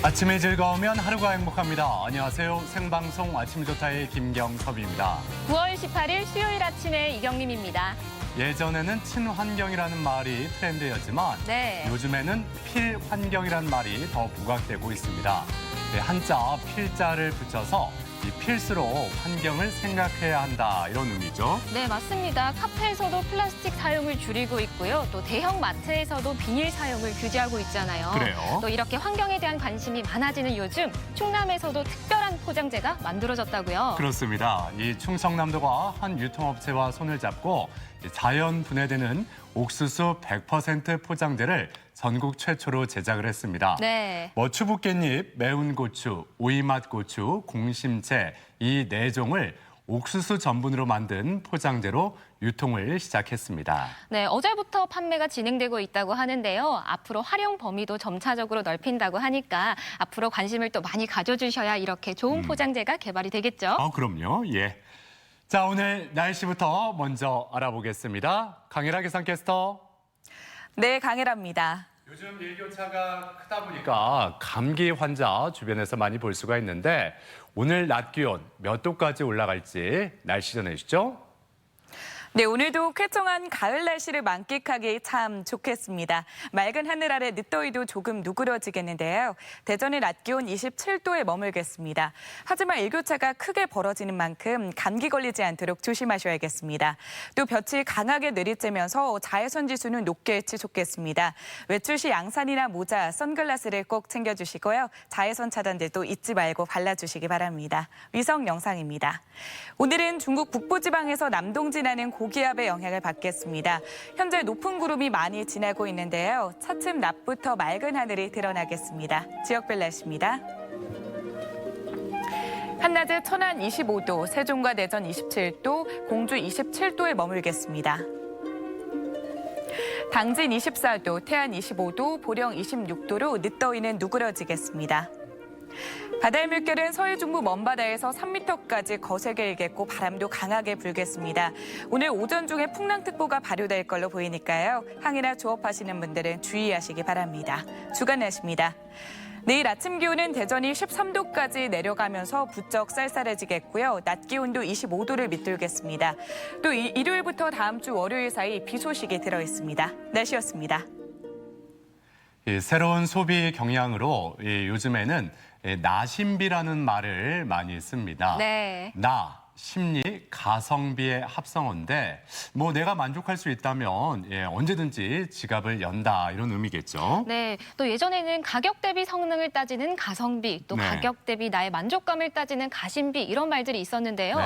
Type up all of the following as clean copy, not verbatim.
아침이 즐거우면 하루가 행복합니다. 안녕하세요. 생방송 아침 좋다의 김경섭입니다. 9월 18일 수요일 아침에 이경림입니다. 예전에는 친환경이라는 말이 트렌드였지만 요즘에는 필환경이라는 말이 더 부각되고 있습니다. 한자 필자를 붙여서 이 필수로 환경을 생각해야 한다 이런 의미죠. 네, 맞습니다. 카페에서도 플라스틱 사용을 줄이고 있고요. 또 대형 마트에서도 비닐 사용을 규제하고 있잖아요. 그래요? 또 이렇게 환경에 대한 관심이 많아지는 요즘 충남에서도 특별한 포장재가 만들어졌다고요. 그렇습니다. 이 충청남도가 한 유통업체와 손을 잡고 자연 분해되는 옥수수 100% 포장재를 전국 최초로 제작을 했습니다. 네. 추부깻잎, 매운 고추, 오이맛 고추, 공심채 이 4종을 옥수수 전분으로 만든 포장재로 유통을 시작했습니다. 네, 어제부터 판매가 진행되고 있다고 하는데요. 앞으로 활용 범위도 점차적으로 넓힌다고 하니까 앞으로 관심을 또 많이 가져주셔야 이렇게 좋은 포장재가 개발이 되겠죠. 그럼요. 예. 자, 오늘 날씨부터 먼저 알아보겠습니다. 강혜라 기상캐스터. 네, 강혜라입니다. 요즘 일교차가 크다 보니까 감기 환자 주변에서 많이 볼 수가 있는데 오늘 낮 기온 몇 도까지 올라갈지 날씨 전해주시죠. 네, 오늘도 쾌청한 가을 날씨를 만끽하기 참 좋겠습니다. 맑은 하늘 아래 늦더위도 조금 누그러지겠는데요. 대전의 낮 기온 27도에 머물겠습니다. 하지만 일교차가 크게 벌어지는 만큼 감기 걸리지 않도록 조심하셔야겠습니다. 또 볕이 강하게 내리쬐면서 자외선 지수는 높게 치솟겠습니다. 외출 시 양산이나 모자, 선글라스를 꼭 챙겨주시고요. 자외선 차단제도 잊지 말고 발라주시기 바랍니다. 위성 영상입니다. 오늘은 중국 북부지방에서 남동 지나는 고기압의 영향을 받겠습니다. 현재 높은 구름이 많이 지나고 있는데요. 차츰 낮부터 맑은 하늘이 드러나겠습니다. 지역별 날씨입니다. 한낮에 천안 25도, 세종과 대전 27도, 공주 27도에 머물겠습니다. 당진 24도, 태안 25도, 보령 26도로 늦더위는 누그러지겠습니다. 바다의 물결은 서해 중부 먼바다에서 3m까지 거세게 일겠고 바람도 강하게 불겠습니다. 오늘 오전 중에 풍랑특보가 발효될 걸로 보이니까요. 항해나 조업하시는 분들은 주의하시기 바랍니다. 주간 날씨입니다. 내일 아침 기온은 대전이 13도까지 내려가면서 부쩍 쌀쌀해지겠고요. 낮 기온도 25도를 밑돌겠습니다. 또 일요일부터 다음 주 월요일 사이 비 소식이 들어있습니다. 날씨였습니다. 새로운 소비 경향으로 요즘에는 나심비라는 말을 많이 씁니다. 네. 심리, 가성비의 합성어인데 내가 만족할 수 있다면 언제든지 지갑을 연다 이런 의미겠죠. 네, 또 예전에는 가격 대비 성능을 따지는 가성비, 또 가격 대비 나의 만족감을 따지는 가심비 이런 말들이 있었는데요.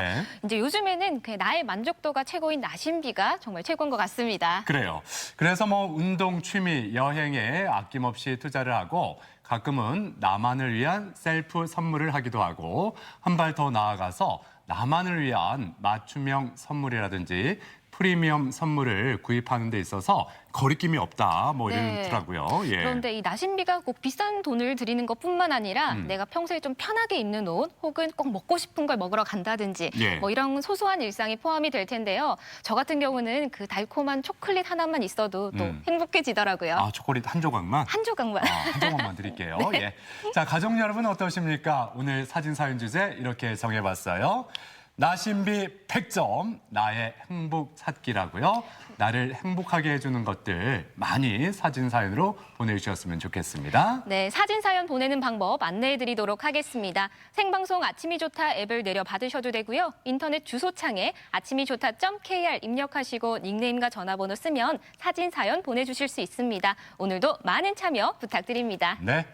이제 요즘에는 나의 만족도가 최고인 나심비가 정말 최고인 것 같습니다. 그래요. 그래서 운동, 취미, 여행에 아낌없이 투자를 하고 가끔은 나만을 위한 셀프 선물을 하기도 하고 한 발 더 나아가서 나만을 위한 맞춤형 선물이라든지 프리미엄 선물을 구입하는 데 있어서 거리낌이 없다 이러더라고요. 예. 그런데 이 나심비가 꼭 비싼 돈을 들이는 것뿐만 아니라 내가 평소에 좀 편하게 입는 옷 혹은 꼭 먹고 싶은 걸 먹으러 간다든지 이런 소소한 일상이 포함이 될 텐데요. 저 같은 경우는 그 달콤한 초콜릿 하나만 있어도 또 행복해지더라고요. 초콜릿 한 조각만? 한 조각만. 한 조각만 드릴게요. 예. 자, 가족 여러분 어떠십니까? 오늘 사진 사연 주제 이렇게 정해봤어요. 나심비 100점, 나의 행복 찾기라고요. 나를 행복하게 해주는 것들 많이 사진 사연으로 보내주셨으면 좋겠습니다. 네, 사진 사연 보내는 방법 안내해드리도록 하겠습니다. 생방송 아침이 좋다 앱을 내려받으셔도 되고요. 인터넷 주소창에 아침이좋다.kr 입력하시고 닉네임과 전화번호 쓰면 사진 사연 보내주실 수 있습니다. 오늘도 많은 참여 부탁드립니다. 네.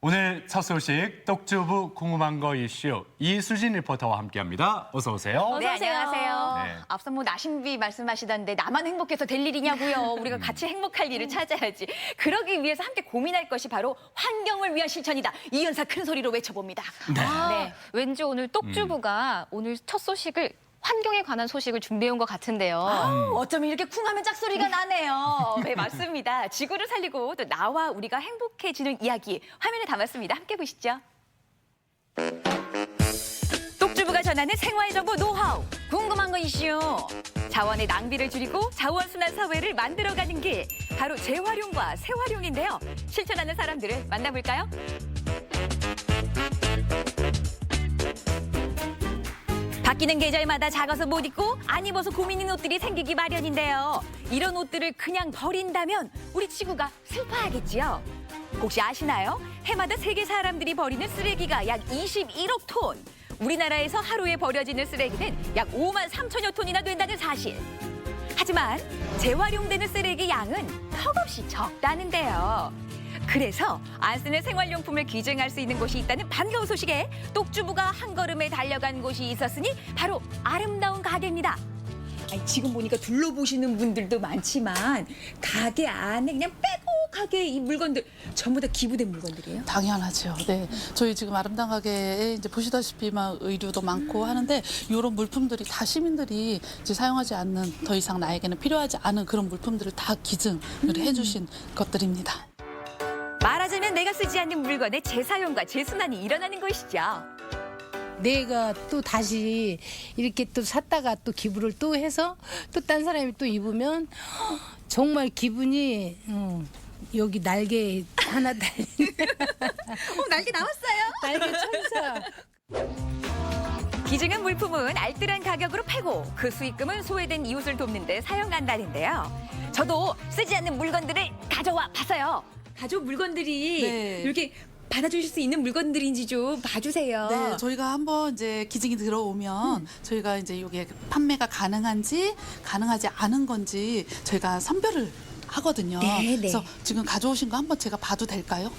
오늘 첫 소식 떡주부 궁금한 거 이슈 이수진 리포터와 함께합니다. 어서 오세요. 네, 안녕하세요. 네. 앞서 나심비 말씀하시던데 나만 행복해서 될 일이냐고요. 우리가 같이 행복할 일을 찾아야지. 그러기 위해서 함께 고민할 것이 바로 환경을 위한 실천이다. 이은사 큰 소리로 외쳐봅니다. 네. 왠지 오늘 떡주부가 오늘 첫 소식을 환경에 관한 소식을 준비해온 것 같은데요. 어쩌면 이렇게 쿵하면 짝소리가 나네요. 네, 맞습니다. 지구를 살리고 또 나와 우리가 행복해지는 이야기 화면에 담았습니다. 함께 보시죠. 똑주부가 전하는 생활정보 노하우, 궁금한 거 이슈. 자원의 낭비를 줄이고 자원순환 사회를 만들어가는 길, 바로 재활용과 새활용인데요. 실천하는 사람들을 만나볼까요? 바뀌는 계절마다 작아서 못 입고 안 입어서 고민인 옷들이 생기기 마련인데요. 이런 옷들을 그냥 버린다면 우리 지구가 슬퍼하겠지요. 혹시 아시나요? 해마다 세계 사람들이 버리는 쓰레기가 약 21억 톤. 우리나라에서 하루에 버려지는 쓰레기는 약 5만 3천여 톤이나 된다는 사실. 하지만 재활용되는 쓰레기 양은 턱없이 적다는데요. 그래서 안 쓰는 생활용품을 기증할 수 있는 곳이 있다는 반가운 소식에 똑주부가 한 걸음에 달려간 곳이 있었으니 바로 아름다운 가게입니다. 아니, 지금 보니까 둘러보시는 분들도 많지만 가게 안에 그냥 빼곡하게 이 물건들 전부 다 기부된 물건들이에요? 당연하죠. 네, 저희 지금 아름다운 가게에 이제 보시다시피 막 의류도 많고 하는데 이런 물품들이 다 시민들이 이제 사용하지 않는 더 이상 나에게는 필요하지 않은 그런 물품들을 다 기증을 해주신 것들입니다. 말하자면 내가 쓰지 않는 물건의 재사용과 재순환이 일어나는 것이죠. 내가 또 다시 이렇게 또 샀다가 또 기부를 또 해서 또 딴 사람이 또 입으면 정말 기분이 여기 날개 하나 달린 날개 나왔어요. 날개 천사. 기증한 물품은 알뜰한 가격으로 팔고 그 수익금은 소외된 이웃을 돕는 데 사용한다는데요. 저도 쓰지 않는 물건들을 가져와 봤어요. 가족 물건들이 네. 이렇게 받아주실 수 있는 물건들인지 좀 봐주세요. 네, 저희가 한번 이제 기증이 들어오면 저희가 이제 이게 판매가 가능한지 가능하지 않은 건지 저희가 선별을 하거든요. 네, 네. 그래서 지금 가져오신 거 한번 제가 봐도 될까요?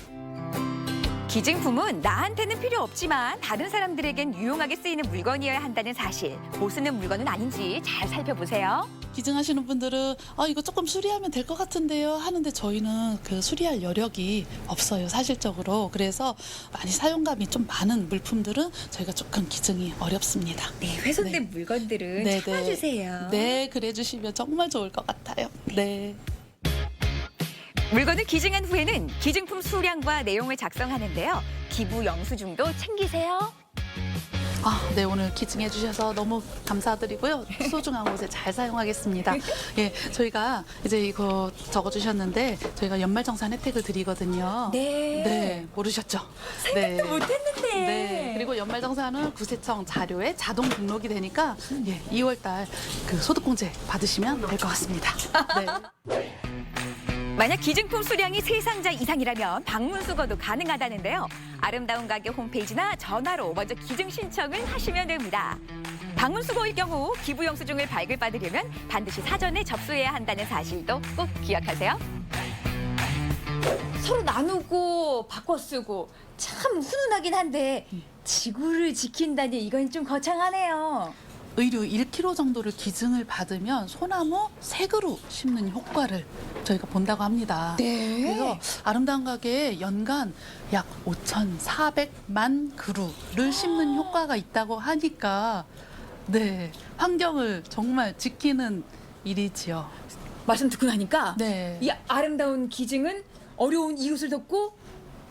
기증품은 나한테는 필요 없지만 다른 사람들에겐 유용하게 쓰이는 물건이어야 한다는 사실. 못 쓰는 물건은 아닌지 잘 살펴보세요. 기증하시는 분들은 이거 조금 수리하면 될 것 같은데요 하는데 저희는 그 수리할 여력이 없어요, 사실적으로. 그래서 많이 사용감이 좀 많은 물품들은 저희가 조금 기증이 어렵습니다. 네, 훼손된 네. 물건들은 네, 참아주세요. 네, 그래 주시면 정말 좋을 것 같아요. 네. 물건을 기증한 후에는 기증품 수량과 내용을 작성하는데요. 기부 영수증도 챙기세요. 네, 오늘 기증해 주셔서 너무 감사드리고요. 소중한 곳에 잘 사용하겠습니다. 예, 저희가 이제 이거 적어 주셨는데 저희가 연말정산 혜택을 드리거든요. 네. 네, 모르셨죠? 네. 못했는데. 네. 그리고 연말정산은 구세청 자료에 자동 등록이 되니까 2월 달 그 소득공제 받으시면 될 것 같습니다. 네. 만약 기증품 수량이 3상자 이상이라면 방문 수거도 가능하다는데요. 아름다운 가게 홈페이지나 전화로 먼저 기증 신청을 하시면 됩니다. 방문 수거일 경우 기부 영수증을 발급받으려면 반드시 사전에 접수해야 한다는 사실도 꼭 기억하세요. 서로 나누고 바꿔 쓰고 참 훈훈하긴 한데 지구를 지킨다니 이건 좀 거창하네요. 의류 1kg 정도를 기증을 받으면 소나무 3그루 심는 효과를 저희가 본다고 합니다. 네. 그래서 아름다운 가게에 연간 약 5,400만 그루를 심는 효과가 있다고 하니까 네, 환경을 정말 지키는 일이지요. 말씀 듣고 나니까 네. 이 아름다운 기증은 어려운 이웃을 돕고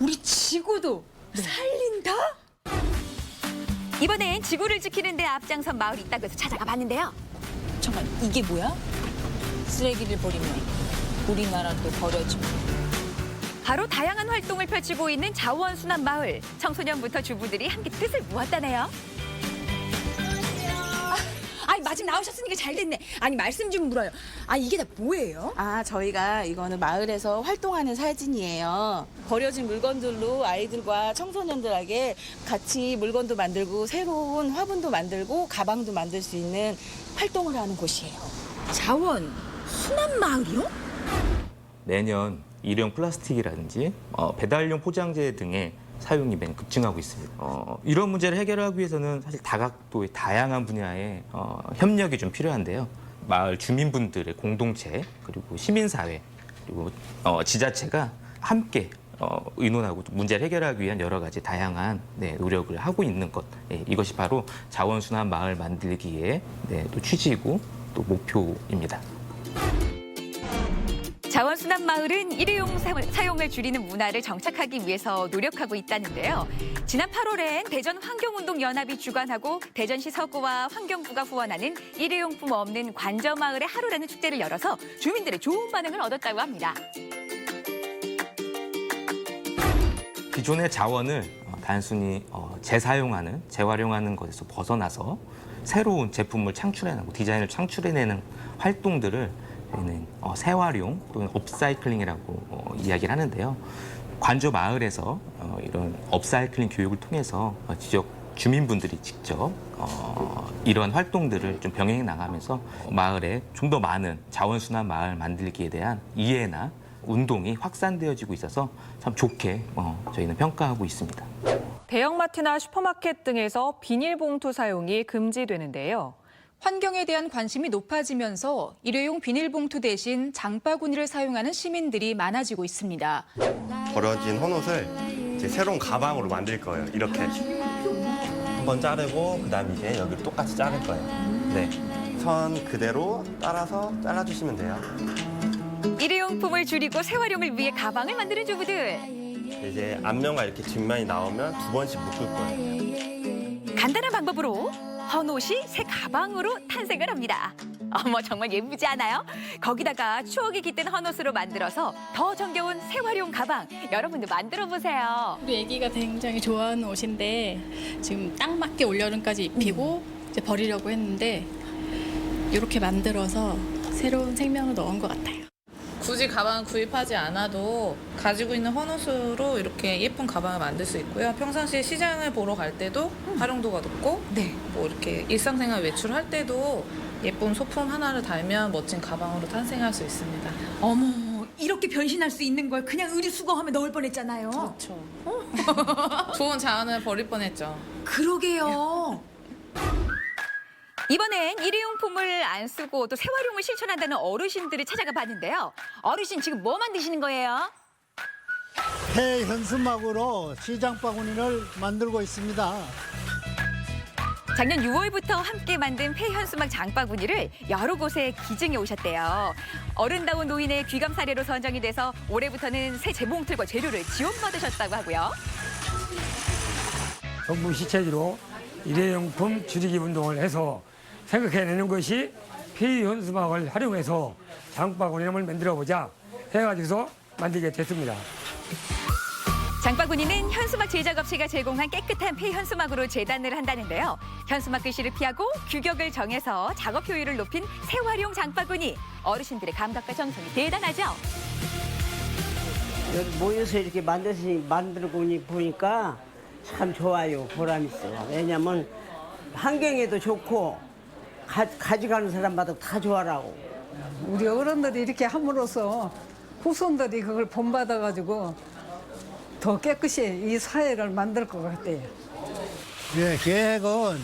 우리 지구도 네. 살린다? 이번엔 지구를 지키는 데 앞장선 마을이 있다고 해서 찾아가 봤는데요. 잠깐 이게 뭐야? 쓰레기를 버리면 우리나라도 버려지고. 바로 다양한 활동을 펼치고 있는 자원순환 마을. 청소년부터 주부들이 함께 뜻을 모았다네요. 아니 마침 나오셨으니까 잘 됐네. 아니 말씀 좀 물어요. 아 이게 다 뭐예요? 저희가 이거는 마을에서 활동하는 사진이에요. 버려진 물건들로 아이들과 청소년들에게 같이 물건도 만들고 새로운 화분도 만들고 가방도 만들 수 있는 활동을 하는 곳이에요. 자원 순환 마을이요? 매년 일회용 플라스틱이라든지 배달용 포장재 등의 사용이 매년 급증하고 있습니다. 이런 문제를 해결하기 위해서는 사실 다각도의 다양한 분야의 협력이 좀 필요한데요. 마을 주민분들의 공동체 그리고 시민사회 그리고 지자체가 함께 의논하고 문제를 해결하기 위한 여러 가지 다양한 노력을 하고 있는 것 이것이 바로 자원순환 마을 만들기의 또 취지이고 또 목표입니다. 자원순환 마을은 일회용 사용을 줄이는 문화를 정착하기 위해서 노력하고 있다는데요. 지난 8월엔 대전 환경운동연합이 주관하고 대전시 서구와 환경부가 후원하는 일회용품 없는 관저마을의 하루라는 축제를 열어서 주민들의 좋은 반응을 얻었다고 합니다. 기존의 자원을 단순히 재사용하는, 재활용하는 것에서 벗어나서 새로운 제품을 창출해내고 디자인을 창출해내는 활동들을 저희는 재활용 또는 업사이클링이라고 이야기를 하는데요. 관저 마을에서 이런 업사이클링 교육을 통해서 지역 주민분들이 직접 이런 활동들을 좀 병행해 나가면서 마을에 좀 더 많은 자원순환 마을 만들기에 대한 이해나 운동이 확산되어지고 있어서 참 좋게 저희는 평가하고 있습니다. 대형마트나 슈퍼마켓 등에서 비닐봉투 사용이 금지되는데요. 환경에 대한 관심이 높아지면서 일회용 비닐봉투 대신 장바구니를 사용하는 시민들이 많아지고 있습니다. 버려진 헌옷을 이제 새로운 가방으로 만들 거예요. 이렇게 한번 자르고 그다음 이제 여기를 똑같이 자를 거예요. 네, 선 그대로 따라서 잘라주시면 돼요. 일회용품을 줄이고 재활용을 위해 가방을 만드는 주부들. 이제 앞면과 이렇게 뒷면이 나오면 2번씩 묶을 거예요. 간단한 방법으로 헌옷이 새 가방으로 탄생을 합니다. 어머, 정말 예쁘지 않아요? 거기다가 추억이 깃든 헌옷으로 만들어서 더 정겨운 재활용 가방, 여러분도 만들어 보세요. 우리 애기가 굉장히 좋아하는 옷인데 지금 딱 맞게 올여름까지 입히고 이제 버리려고 했는데 이렇게 만들어서 새로운 생명을 넣은 것 같아요. 굳이 가방 구입하지 않아도 가지고 있는 헌옷으로 이렇게 예쁜 가방을 만들 수 있고요. 평상시에 시장을 보러 갈 때도 활용도가 높고 뭐 이렇게 일상생활 외출할 때도 예쁜 소품 하나를 달면 멋진 가방으로 탄생할 수 있습니다. 어머, 이렇게 변신할 수 있는 걸 그냥 의류수거하면 넣을 뻔했잖아요. 그렇죠. 좋은 자원을 버릴 뻔했죠. 그러게요. 이번엔 일회용품을 안 쓰고 또 재활용을 실천한다는 어르신들을 찾아가 봤는데요. 어르신 지금 뭐 만드시는 거예요? 폐 현수막으로 시장 바구니를 만들고 있습니다. 작년 6월부터 함께 만든 폐현수막 장바구니를 여러 곳에 기증해 오셨대요. 어른다운 노인의 귀감 사례로 선정이 돼서 올해부터는 새 재봉틀과 재료를 지원받으셨다고 하고요. 정부 시체지로 일회용품 줄이기 운동을 해서 생각해내는 것이 폐현수막을 활용해서 장바구니를 만들어보자 해가지고서 만들게 됐습니다. 장바구니는 현수막 제작업체가 제공한 깨끗한 폐현수막으로 재단을 한다는데요. 현수막 글씨를 피하고 규격을 정해서 작업 효율을 높인 재활용 장바구니. 어르신들의 감각과 정성이 대단하죠? 여기 모여서 이렇게 만들고 보니까 참 좋아요. 보람 있어요. 왜냐면 환경에도 좋고 가져가는 사람마다 다 좋아라고. 우리 어른들이 이렇게 함으로써 후손들이 그걸 본받아가지고 더 깨끗이 이 사회를 만들 것 같아요. 예, 계획은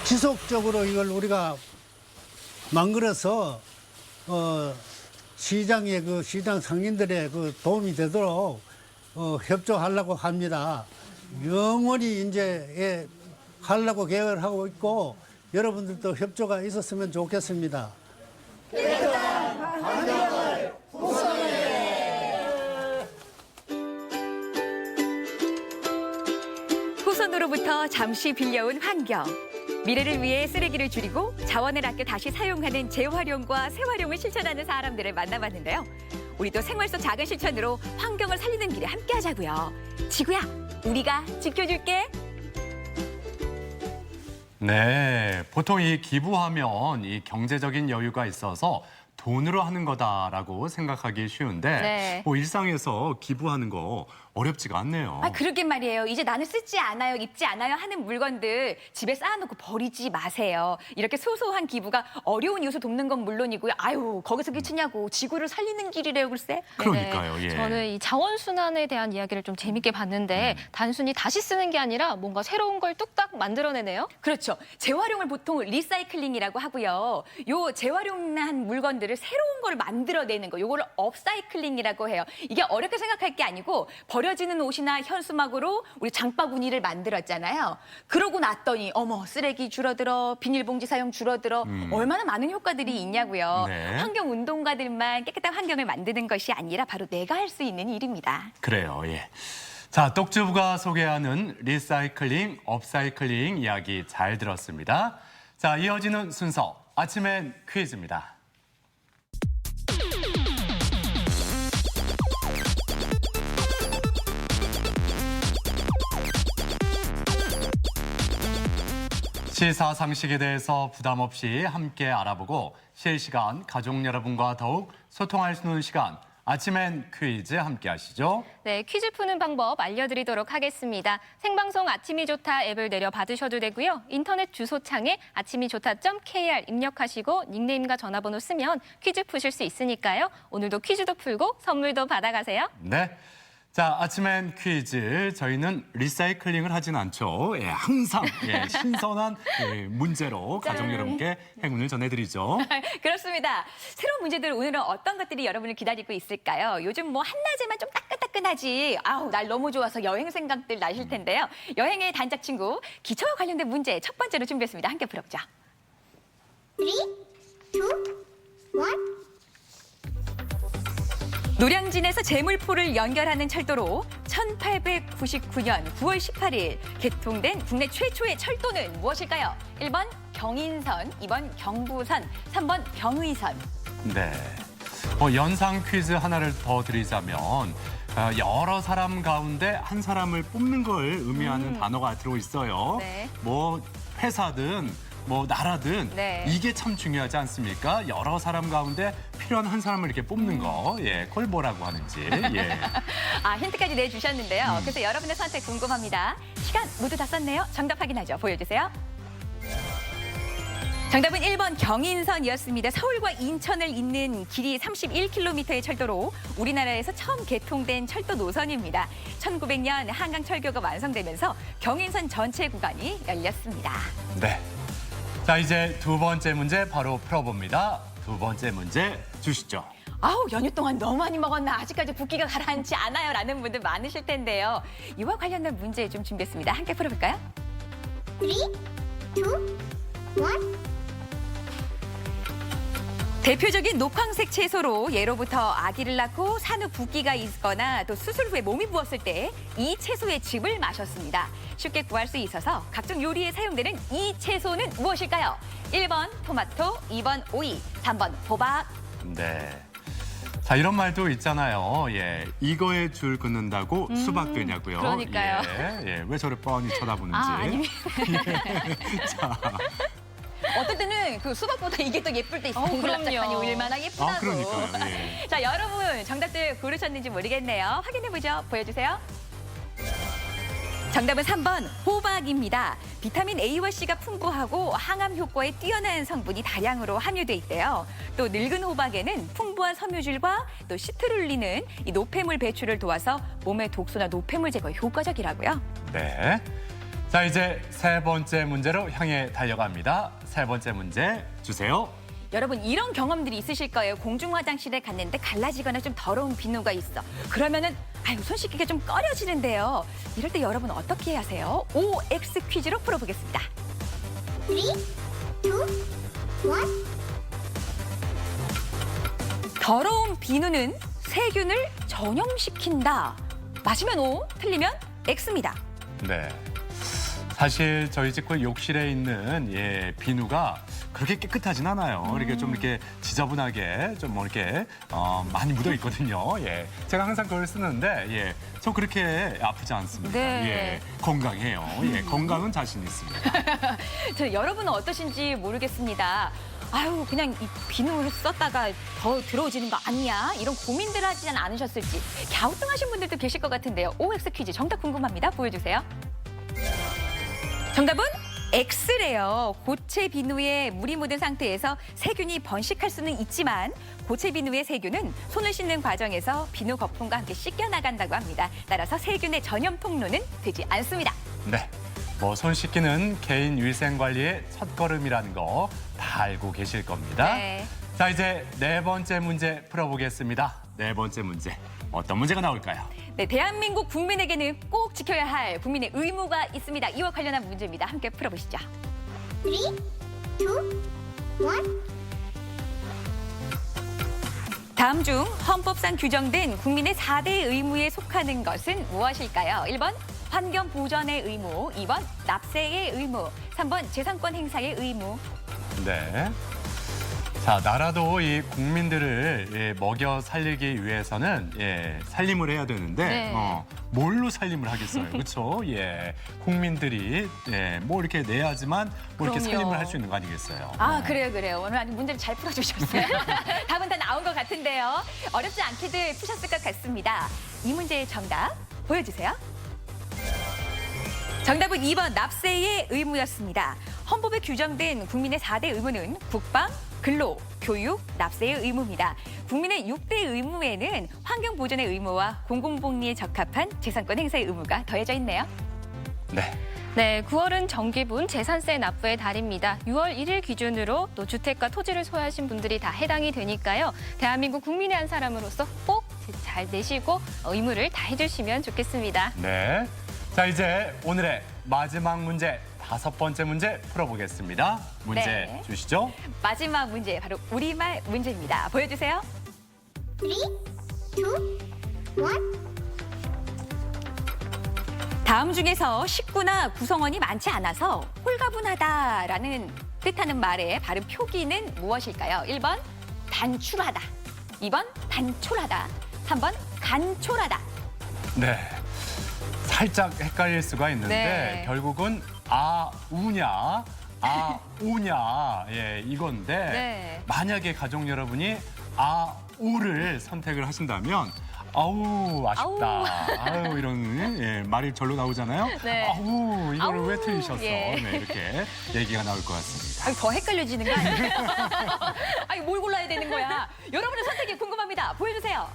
지속적으로 이걸 우리가 만들어서 시장의 시장 상인들의 도움이 되도록 협조하려고 합니다. 영원히 이제 하려고 계획을 하고 있고 여러분들도 협조가 있었으면 좋겠습니다. 후손으로부터 잠시 빌려온 환경. 미래를 위해 쓰레기를 줄이고 자원을 아껴 다시 사용하는 재활용과 재활용을 실천하는 사람들을 만나봤는데요. 우리도 생활 속 작은 실천으로 환경을 살리는 길에 함께 하자고요. 지구야, 우리가 지켜줄게. 네, 보통 이 기부하면 이 경제적인 여유가 있어서 돈으로 하는 거다라고 생각하기 쉬운데 네. 뭐 일상에서 기부하는 거 어렵지가 않네요. 아, 그러게 말이에요. 이제 나는 쓰지 않아요, 입지 않아요 하는 물건들 집에 쌓아놓고 버리지 마세요. 이렇게 소소한 기부가 어려운 이웃을 돕는 건 물론이고요. 아유, 거기서 끝이냐고. 지구를 살리는 길이래요, 글쎄. 그러니까요. 예. 저는 이 자원순환에 대한 이야기를 좀 재밌게 봤는데 단순히 다시 쓰는 게 아니라 뭔가 새로운 걸 뚝딱 만들어내네요. 그렇죠. 재활용을 보통 리사이클링이라고 하고요. 요 재활용한 물건들을 새로운 걸 만들어내는 거, 요거를 업사이클링이라고 해요. 이게 어렵게 생각할 게 아니고 버려지는 옷이나 현수막으로 우리 장바구니를 만들었잖아요. 그러고 났더니 어머, 쓰레기 줄어들어, 비닐봉지 사용 줄어들어, 얼마나 많은 효과들이 있냐고요. 네. 환경운동가들만 깨끗한 환경을 만드는 것이 아니라 바로 내가 할 수 있는 일입니다. 그래요. 예. 자, 똑주부가 소개하는 리사이클링, 업사이클링 이야기 잘 들었습니다. 자, 이어지는 순서 아침엔 퀴즈입니다. 시사 상식에 대해서 부담 없이 함께 알아보고 실시간 가족 여러분과 더욱 소통할 수 있는 시간, 아침엔 퀴즈 함께 하시죠. 네, 퀴즈 푸는 방법 알려드리도록 하겠습니다. 생방송 아침이 좋다 앱을 내려 받으셔도 되고요. 인터넷 주소창에 아침이 좋다.kr 입력하시고 닉네임과 전화번호 쓰면 퀴즈 푸실 수 있으니까요. 오늘도 퀴즈도 풀고 선물도 받아가세요. 네. 자, 아침엔 퀴즈. 저희는 리사이클링을 하진 않죠. 예, 항상 신선한 문제로 가족 여러분께 행운을 전해드리죠. 그렇습니다. 새로운 문제들 오늘은 어떤 것들이 여러분을 기다리고 있을까요? 요즘 뭐 한낮에만 좀 따끈따끈하지. 아우, 날 너무 좋아서 여행 생각들 나실 텐데요. 여행의 단짝 친구, 기차와 관련된 문제 첫 번째로 준비했습니다. 함께 풀어보죠. 3, 2, 1. 노량진에서 제물포를 연결하는 철도로 1899년 9월 18일 개통된 국내 최초의 철도는 무엇일까요? 1번 경인선, 2번 경부선, 3번 병의선. 네. 연상 퀴즈 하나를 더 드리자면 여러 사람 가운데 한 사람을 뽑는 걸 의미하는 단어가 들어있어요. 네. 뭐 회사든 뭐 나라든 네. 이게 참 중요하지 않습니까? 여러 사람 가운데 필요한 한 사람을 이렇게 뽑는 거, 그걸 뭐라고 하는지. 예. 힌트까지 내주셨는데요. 그래서 여러분의 선택 궁금합니다. 시간 모두 다 썼네요. 정답 확인하죠. 보여주세요. 정답은 1번 경인선이었습니다. 서울과 인천을 잇는 길이 31km의 철도로 우리나라에서 처음 개통된 철도 노선입니다. 1900년 한강 철교가 완성되면서 경인선 전체 구간이 열렸습니다. 네. 자, 이제 두 번째 문제 바로 풀어봅니다. 두 번째 문제 주시죠. 아우, 연휴 동안 너무 많이 먹었나 아직까지 붓기가 가라앉지 않아요 라는 분들 많으실 텐데요. 이와 관련된 문제 좀 준비했습니다. 함께 풀어볼까요? 3, 2, 1. 대표적인 녹황색 채소로 예로부터 아기를 낳고 산후 붓기가 있거나 또 수술 후에 몸이 부었을 때 이 채소의 즙을 마셨습니다. 쉽게 구할 수 있어서 각종 요리에 사용되는 이 채소는 무엇일까요? 1번 토마토, 2번 오이, 3번 호박. 네. 자, 이런 말도 있잖아요. 이거에 줄 긋는다고 수박 되냐고요. 그러니까요. 왜 저를 뻔히 쳐다보는지. 아닙니다. 자, 어떨 때는 그 수박보다 이게 더 예쁠 때 있어요. 동글락작하니 얼마나 예쁘다고. 그러니까요. 예. 자, 여러분 정답들 고르셨는지 모르겠네요. 확인해보죠. 보여주세요. 정답은 3번 호박입니다. 비타민 A와 C가 풍부하고 항암 효과에 뛰어난 성분이 다량으로 함유돼 있대요. 또 늙은 호박에는 풍부한 섬유질과 또 시트룰린은 이 노폐물 배출을 도와서 몸의 독소나 노폐물 제거에 효과적이라고요. 네. 자, 이제 세 번째 문제로 향해 달려갑니다. 세 번째 문제 주세요. 여러분 이런 경험들이 있으실 거예요. 공중 화장실에 갔는데 갈라지거나 좀 더러운 비누가 있어. 그러면은 손 씻기가 좀 꺼려지는데요. 이럴 때 여러분 어떻게 하세요? OX 퀴즈로 풀어보겠습니다. 3, 2, 1. 더러운 비누는 세균을 전염시킨다. 맞으면 O, 틀리면 X입니다. 네. 사실 저희 집 그 욕실에 있는 비누가 그렇게 깨끗하진 않아요. 이렇게 좀 이렇게 지저분하게 좀 뭐 이렇게 많이 묻어 있거든요. 제가 항상 그걸 쓰는데 저 그렇게 아프지 않습니다. 네. 건강해요. 건강은 자신 있습니다. 저 여러분은 어떠신지 모르겠습니다. 그냥 이 비누를 썼다가 더 더러워지는 거 아니야? 이런 고민들 하지 않으셨을지 갸우뚱하신 분들도 계실 것 같은데요. OX 퀴즈 정답 궁금합니다. 보여주세요. 정답은 X래요. 고체 비누에 물이 묻은 상태에서 세균이 번식할 수는 있지만 고체 비누의 세균은 손을 씻는 과정에서 비누 거품과 함께 씻겨 나간다고 합니다. 따라서 세균의 전염 통로는 되지 않습니다. 네. 손 씻기는 개인 위생 관리의 첫걸음이라는 거 다 알고 계실 겁니다. 네. 자, 이제 네 번째 문제 풀어보겠습니다. 네 번째 문제. 어떤 문제가 나올까요? 네, 대한민국 국민에게는 꼭 지켜야 할 국민의 의무가 있습니다. 이와 관련한 문제입니다. 함께 풀어보시죠. 3, 2, 1. 다음 중 헌법상 규정된 국민의 4대 의무에 속하는 것은 무엇일까요? 1번 환경 보전의 의무, 2번 납세의 의무, 3번 재산권 행사의 의무. 네. 자, 나라도 이 국민들을 먹여 살리기 위해서는 살림을 해야 되는데 네. 뭘로 살림을 하겠어요, 그렇죠? 국민들이 뭐 이렇게 내야지만 뭐 이렇게 그럼요. 살림을 할 수 있는 거 아니겠어요? 아, 그래요. 오늘 아주 문제를 잘 풀어주셨어요. 답은 다 나온 것 같은데요. 어렵지 않게들 푸셨을 것 같습니다. 이 문제의 정답 보여주세요. 정답은 2번 납세의 의무였습니다. 헌법에 규정된 국민의 4대 의무는 국방, 근로, 교육, 납세의 의무입니다. 국민의 6대 의무에는 환경보존의 의무와 공공복리에 적합한 재산권 행사의 의무가 더해져 있네요. 네, 9월은 정기분 재산세 납부의 달입니다. 6월 1일 기준으로 또 주택과 토지를 소유하신 분들이 다 해당이 되니까요. 대한민국 국민의 한 사람으로서 꼭 잘 내시고 의무를 다 해주시면 좋겠습니다. 네. 자, 이제 오늘의 마지막 문제, 5번째 문제 풀어보겠습니다. 문제 네. 주시죠. 마지막 문제 바로 우리말 문제입니다. 보여주세요. 3, 2, 1. 다음 중에서 식구나 구성원이 많지 않아서 홀가분하다라는 뜻하는 말의 발음 표기는 무엇일까요? 1번 단출하다, 2번 단촐하다, 3번 간촐하다. 네. 살짝 헷갈릴 수가 있는데 네. 결국은 아우냐, 아우냐 이건데 네. 만약에 가족 여러분이 아우를 선택을 하신다면 아우 아쉽다. 아우 이런 말이 절로 나오잖아요. 네. 아우 이거를 아우, 왜 틀리셨어? 예. 네, 이렇게 얘기가 나올 것 같습니다. 아니, 더 헷갈려지는 거 아니에요? 아니, 뭘 골라야 되는 거야? 여러분의 선택이 궁금합니다. 보여주세요.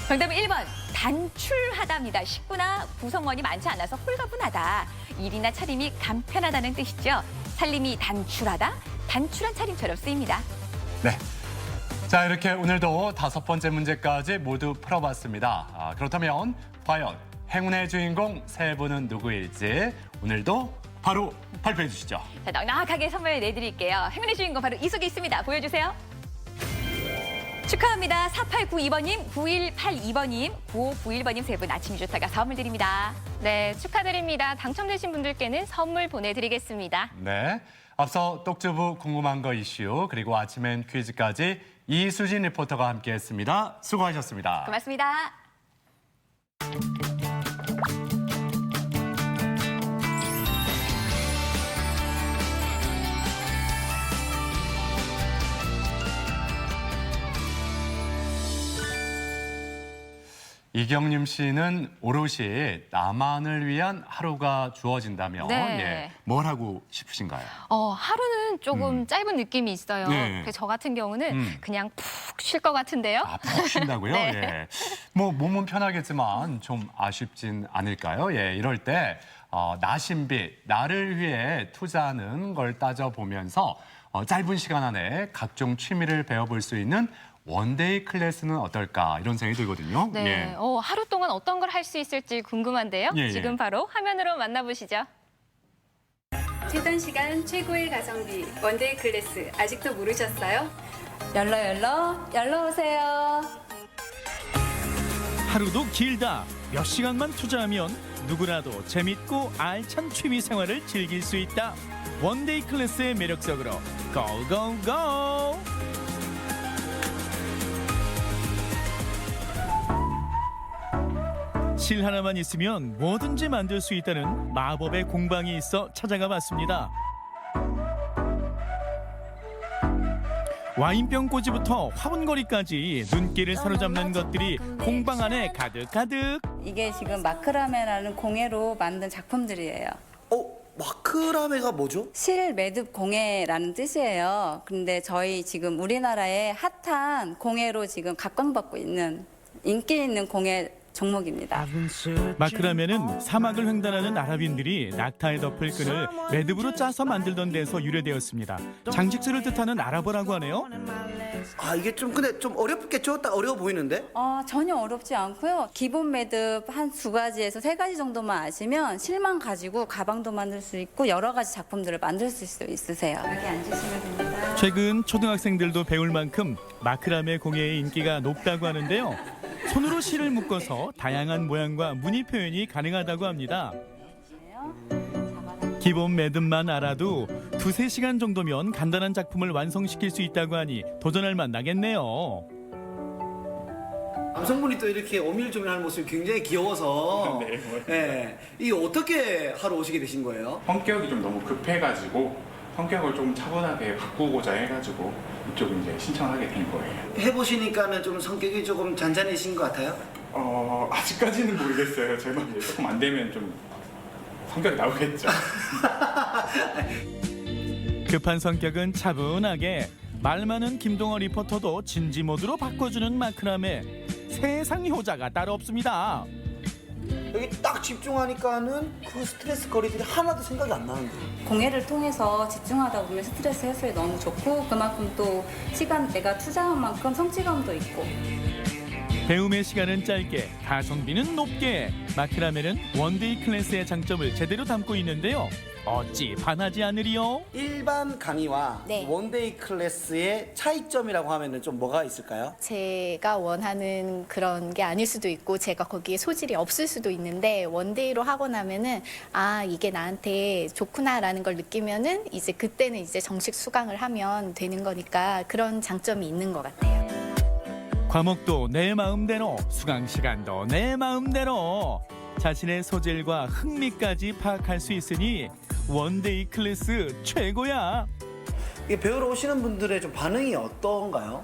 정답은 1번 단출하다입니다. 식구나 구성원이 많지 않아서 홀가분하다. 일이나 차림이 간편하다는 뜻이죠. 살림이 단출하다, 단출한 차림처럼 쓰입니다. 네. 자, 이렇게 오늘도 5번째 문제까지 모두 풀어봤습니다. 그렇다면 과연 행운의 주인공 3분은 누구일지 오늘도 바로 발표해 주시죠. 자, 넉넉하게 선물 내드릴게요. 행운의 주인공 바로 이 속에 있습니다. 보여주세요. 축하합니다. 4892번님, 9182번님, 9591번님 3분 아침이 좋다가 선물 드립니다. 네, 축하드립니다. 당첨되신 분들께는 선물 보내드리겠습니다. 네. 앞서 똑주부 궁금한 거 이슈 그리고 아침엔 퀴즈까지 이수진 리포터가 함께했습니다. 수고하셨습니다. 고맙습니다. 이경림 씨는 오롯이 나만을 위한 하루가 주어진다면 네. 뭘 하고 싶으신가요? 하루는 조금 짧은 느낌이 있어요. 네. 그래서 저 같은 경우는 그냥 푹 쉴 것 같은데요. 푹 쉰다고요? 네. 예. 뭐 몸은 편하겠지만 좀 아쉽진 않을까요? 이럴 때 나심빛, 나를 위해 투자하는 걸 따져보면서 짧은 시간 안에 각종 취미를 배워볼 수 있는 원데이 클래스는 어떨까 이런 생각이 들거든요. 네, 하루 동안 어떤 걸 할 수 있을지 궁금한데요. 예. 지금 바로 화면으로 만나보시죠. 최단 시간 최고의 가성비 원데이 클래스 아직도 모르셨어요? 열러 오세요. 하루도 길다. 몇 시간만 투자하면 누구라도 재밌고 알찬 취미 생활을 즐길 수 있다. 원데이 클래스의 매력 속으로 고고고! 실 하나만 있으면 뭐든지 만들 수 있다는 마법의 공방이 있어 찾아가 봤습니다. 와인병 꽂이부터 화분거리까지 눈길을 사로잡는 것들이 공방 안에 가득가득. 이게 지금 마크라메라는 공예로 만든 작품들이에요. 마크라메가 뭐죠? 실 매듭 공예라는 뜻이에요. 근데 저희 지금 우리나라의 핫한 공예로 지금 각광받고 있는 인기 있는 공예 종목입니다. 마크라메는 사막을 횡단하는 아랍인들이 낙타의 덮을 끈을 매듭으로 짜서 만들던 데서 유래되었습니다. 장식술을 뜻하는 아랍어라고 하네요. 이게 근데 좀 어렵겠죠? 딱 어려워 보이는데? 전혀 어렵지 않고요. 기본 매듭 한 2가지에서 3가지 정도만 아시면 실만 가지고 가방도 만들 수 있고 여러 가지 작품들을 만들 수 있으세요. 여기 앉으시면 됩니다. 최근 초등학생들도 배울 만큼 마크라메 공예의 인기가 높다고 하는데요. 손으로 실을 묶어서 다양한 모양과 무늬 표현이 가능하다고 합니다. 기본 매듭만 알아도 2-3시간 정도면 간단한 작품을 완성시킬 수 있다고 하니 도전할 맛 나겠네요. 남성분이 또 이렇게 오밀조밀하는 모습이 굉장히 귀여워서 네. 이게 어떻게 하러 오시게 되신 거예요? 성격이 좀 너무 급해가지고 성격을 좀 차분하게 바꾸고자 해가지고 이쪽을 이제 신청하게 된 거예요. 해보시니까는 좀 성격이 조금 잔잔해진 것 같아요? 아직까지는 모르겠어요. 제가 이제 조금 안 되면 좀 성격이 나오겠죠. 급한 성격은 차분하게, 말 많은 김동원 리포터도 진지 모드로 바꿔주는 마크라메. 세상 효자가 따로 없습니다. 여기 딱 집중하니까는 그 스트레스 거리들이 하나도 생각이 안 나는데. 공예를 통해서 집중하다 보면 스트레스 해소에 너무 좋고 그만큼 또 시간 내가 투자한 만큼 성취감도 있고. 배움의 시간은 짧게, 가성비는 높게. 마크라메는 원데이 클래스의 장점을 제대로 담고 있는데요. 어찌 반하지 않으리요? 일반 강의와 원데이 클래스의 차이점이라고 하면은 좀 뭐가 있을까요? 제가 원하는 그런 게 아닐 수도 있고 제가 거기에 소질이 없을 수도 있는데 원데이로 하고 나면은 아 이게 나한테 좋구나라는 걸 느끼면은 이제 그때는 이제 정식 수강을 하면 되는 거니까 그런 장점이 있는 것 같아요. 과목도 내 마음대로, 수강 시간도 내 마음대로. 자신의 소질과 흥미까지 파악할 수 있으니 원데이 클래스 최고야. 이 배우러 오시는 분들의 좀 반응이 어떤가요?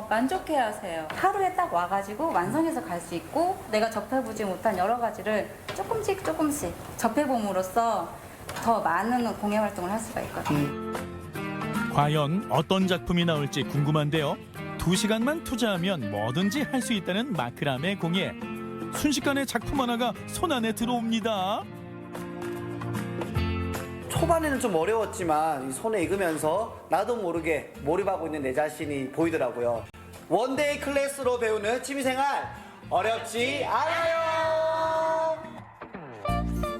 만족해하세요. 하루에 딱 와가지고 완성해서 갈 수 있고 내가 접해보지 못한 여러 가지를 조금씩 접해봄으로써 더 많은 공예 활동을 할 수가 있거든요. 과연 어떤 작품이 나올지 궁금한데요. 2시간만 투자하면 뭐든지 할 수 있다는 마크라메 공예. 순식간에 작품 하나가 손안에 들어옵니다. 초반에는 좀 어려웠지만 손에 익으면서 나도 모르게 몰입하고 있는 내 자신이 보이더라고요. 원데이 클래스로 배우는 취미생활 어렵지 않아요.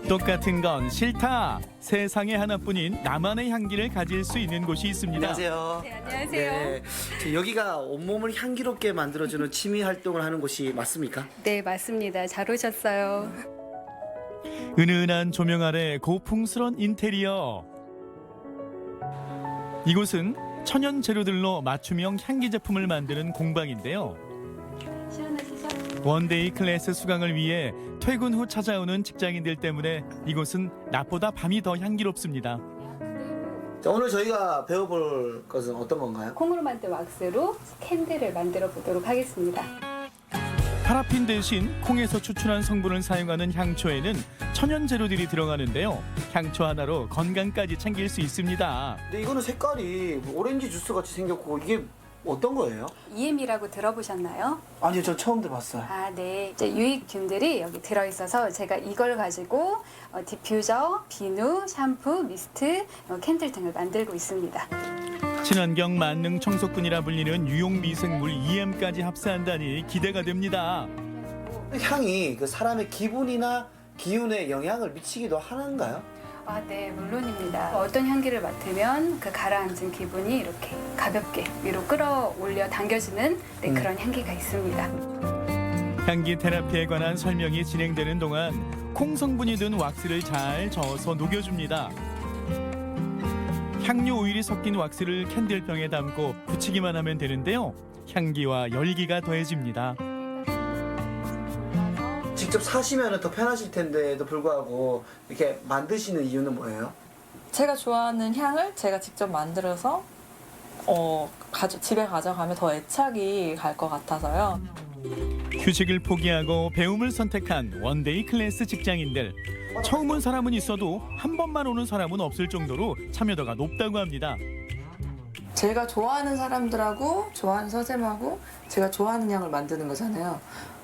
똑같은 건 싫다. 세상에 하나뿐인 나만의 향기를 가질 수 있는 곳이 있습니다. 안녕하세요. 네, 안녕하세요. 네, 여기가 온몸을 향기롭게 만들어주는 취미 활동을 하는 곳이 맞습니까? 네, 맞습니다. 잘 오셨어요. 은은한 조명 아래 고풍스런 인테리어. 이곳은 천연 재료들로 맞춤형 향기 제품을 만드는 공방인데요. 시원하시죠? 원데이 클래스 수강을 위해 퇴근 후 찾아오는 직장인들 때문에 이곳은 낮보다 밤이 더 향기롭습니다. 자, 오늘 저희가 배워볼 것은 어떤 건가요? 콩으로 만든 왁스로 캔들을 만들어 보도록 하겠습니다. 파라핀 대신 콩에서 추출한 성분을 사용하는 향초에는 천연 재료들이 들어가는데요. 향초 하나로 건강까지 챙길 수 있습니다. 근데 이거는 색깔이 오렌지 주스 같이 생겼고 이게 어떤 거예요? EM이라고 들어보셨나요? 아니요, 저 처음 들어봤어요. 아, 네. 이제 유익균들이 여기 들어있어서 제가 이걸 가지고 디퓨저, 비누, 샴푸, 미스트, 캔들 등을 만들고 있습니다. 친환경 만능 청소꾼이라 불리는 유용 미생물 EM까지 합사한다니 기대가 됩니다. 향이 그 사람의 기분이나 기운에 영향을 미치기도 하는가요? 아, 네, 물론입니다. 어떤 향기를 맡으면 그 가라앉은 기분이 이렇게 가볍게 위로 끌어올려 당겨지는 그런 향기가 있습니다. 향기 테라피에 관한 설명이 진행되는 동안 콩 성분이 든 왁스를 잘 저어서 녹여줍니다. 향료 오일이 섞인 왁스를 캔들병에 담고 붙이기만 하면 되는데요. 향기와 열기가 더해집니다. 직접 사시면 더 편하실 텐데도 불구하고 이렇게 만드시는 이유는 뭐예요? 제가 좋아하는 향을 제가 직접 만들어서 집에 가져가면 더 애착이 갈 것 같아서요. 휴식을 포기하고 배움을 선택한 원데이 클래스 직장인들. 처음 온 사람은 있어도 한 번만 오는 사람은 없을 정도로 참여도가 높다고 합니다. 제가 좋아하는 사람들하고 좋아하는 선생님하고 제가 좋아하는 향을 만드는 거잖아요.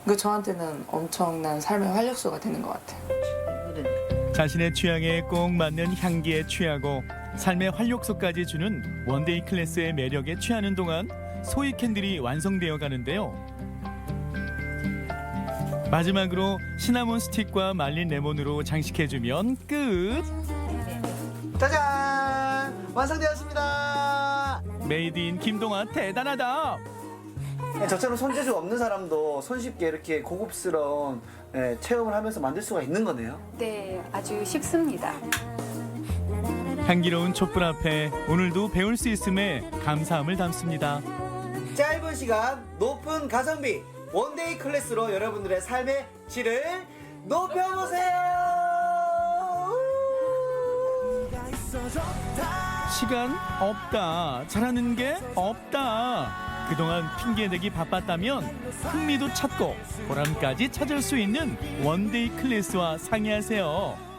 그 저한테는 엄청난 삶의 활력소가 되는 것 같아요. 자신의 취향에 꼭 맞는 향기에 취하고 삶의 활력소까지 주는 원데이 클래스의 매력에 취하는 동안 소이 캔들이 완성되어 가는데요. 마지막으로 시나몬 스틱과 말린 레몬으로 장식해주면 끝! 짜잔! 완성되었습니다! 메이드 인 김동완 대단하다! 저처럼 손재주 없는 사람도 손쉽게 이렇게 고급스러운 체험을 하면서 만들 수가 있는 거네요. 네, 아주 쉽습니다. 향기로운 촛불 앞에 오늘도 배울 수 있음에 감사함을 담습니다. 짧은 시간 높은 가성비 원데이 클래스로 여러분들의 삶의 질을 높여보세요. 시간 없다, 잘하는 게 없다. 그동안 핑계대기 바빴다면 흥미도 찾고 보람까지 찾을 수 있는 원데이 클래스와 상의하세요.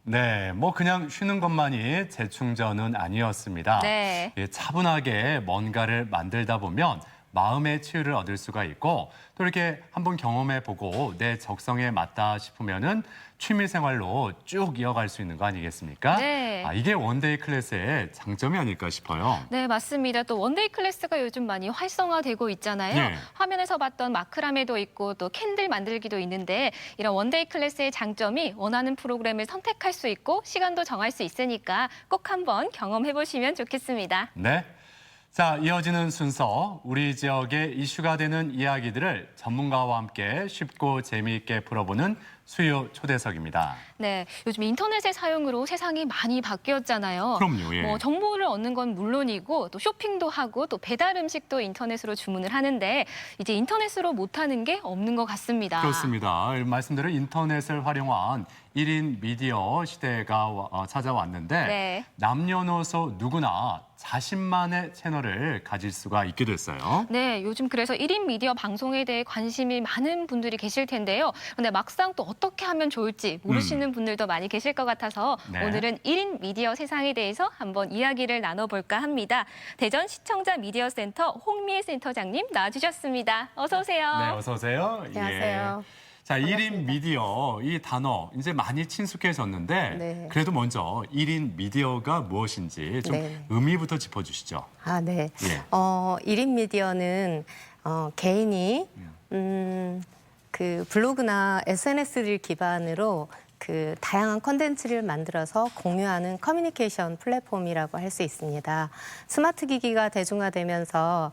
네, 뭐 그냥 쉬는 것만이 재충전은 아니었습니다. 네. 예, 차분하게 뭔가를 만들다 보면 마음의 치유를 얻을 수가 있고 또 이렇게 한번 경험해보고 내 적성에 맞다 싶으면은 취미생활로 쭉 이어갈 수 있는 거 아니겠습니까? 네. 이게 원데이 클래스의 장점이 아닐까 싶어요. 네, 맞습니다. 또 원데이 클래스가 요즘 많이 활성화되고 있잖아요. 네. 화면에서 봤던 마크라메도 있고 또 캔들 만들기도 있는데 이런 원데이 클래스의 장점이 원하는 프로그램을 선택할 수 있고 시간도 정할 수 있으니까 꼭 한번 경험해 보시면 좋겠습니다. 네. 자, 이어지는 순서, 우리 지역의 이슈가 되는 이야기들을 전문가와 함께 쉽고 재미있게 풀어보는 수요 초대석입니다. 네, 요즘 인터넷의 사용으로 세상이 많이 바뀌었잖아요. 그럼요, 예. 뭐 정보를 얻는 건 물론이고 또 쇼핑도 하고 또 배달 음식도 인터넷으로 주문을 하는데 이제 인터넷으로 못하는 게 없는 것 같습니다. 그렇습니다. 말씀대로 인터넷을 활용한 1인 미디어 시대가 찾아왔는데 네. 남녀노소 누구나 자신만의 채널을 가질 수가 있게 됐어요. 네, 요즘 그래서 1인 미디어 방송에 대해 관심이 많은 분들이 계실 텐데요. 근데 막상 또 어떻게 하면 좋을지 모르시는 분들도 많이 계실 것 같아서 네. 오늘은 1인 미디어 세상에 대해서 한번 이야기를 나눠볼까 합니다. 대전 시청자 미디어 센터 홍미애 센터장님 나와주셨습니다. 어서 오세요. 네, 어서 오세요. 안녕하세요. 예. 자, 1인 미디어 이 단어 이제 많이 친숙해졌는데 네. 그래도 먼저 1인 미디어가 무엇인지 좀 네. 의미부터 짚어주시죠. 아, 네. 예. 1인 미디어는 개인이 그 블로그나 SNS를 기반으로 그 다양한 콘텐츠를 만들어서 공유하는 커뮤니케이션 플랫폼이라고 할 수 있습니다. 스마트 기기가 대중화되면서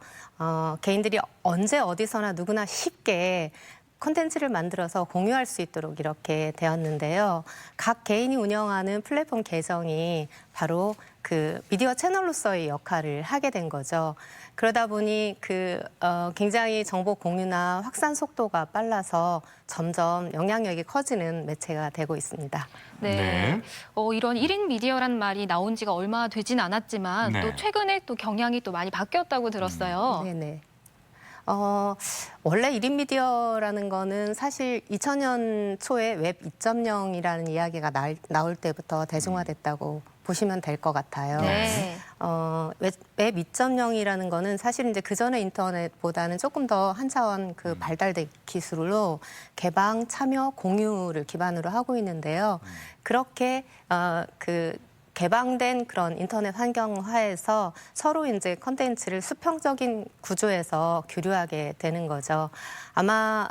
개인들이 언제 어디서나 누구나 쉽게 콘텐츠를 만들어서 공유할 수 있도록 이렇게 되었는데요. 각 개인이 운영하는 플랫폼 계정이 바로 그 미디어 채널로서의 역할을 하게 된 거죠. 그러다 보니 굉장히 정보 공유나 확산 속도가 빨라서 점점 영향력이 커지는 매체가 되고 있습니다. 네. 네. 이런 1인 미디어라는 말이 나온 지가 얼마 되진 않았지만 네. 또 최근에 또 경향이 또 많이 바뀌었다고 들었어요. 네네. 원래 1인 미디어라는 거는 사실 2000년 초에 웹 2.0이라는 이야기가 나올 때부터 대중화됐다고 보시면 될 것 같아요. 네. 웹 2.0이라는 거는 사실 이제 그전의 인터넷보다는 조금 더 한 차원 발달된 기술로 개방, 참여, 공유를 기반으로 하고 있는데요. 그렇게 개방된 그런 인터넷 환경 하에서 서로 이제 컨텐츠를 수평적인 구조에서 교류하게 되는 거죠. 아마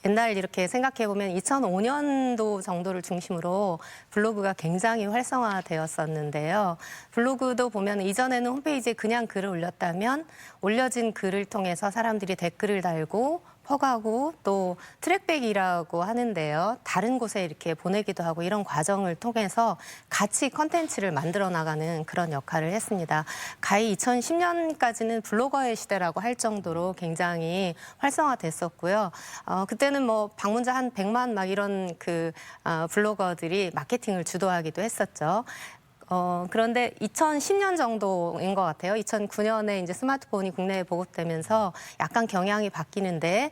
옛날 이렇게 생각해 보면 2005년도 정도를 중심으로 블로그가 굉장히 활성화되었었는데요. 블로그도 보면 이전에는 홈페이지에 그냥 글을 올렸다면 올려진 글을 통해서 사람들이 댓글을 달고 퍼가고 또 트랙백이라고 하는데요. 다른 곳에 이렇게 보내기도 하고 이런 과정을 통해서 같이 컨텐츠를 만들어 나가는 그런 역할을 했습니다. 가히 2010년까지는 블로거의 시대라고 할 정도로 굉장히 활성화됐었고요. 그때는 뭐 방문자 한 100만 막 이런 블로거들이 마케팅을 주도하기도 했었죠. 그런데 2010년 정도인 것 같아요. 2009년에 이제 스마트폰이 국내에 보급되면서 약간 경향이 바뀌는데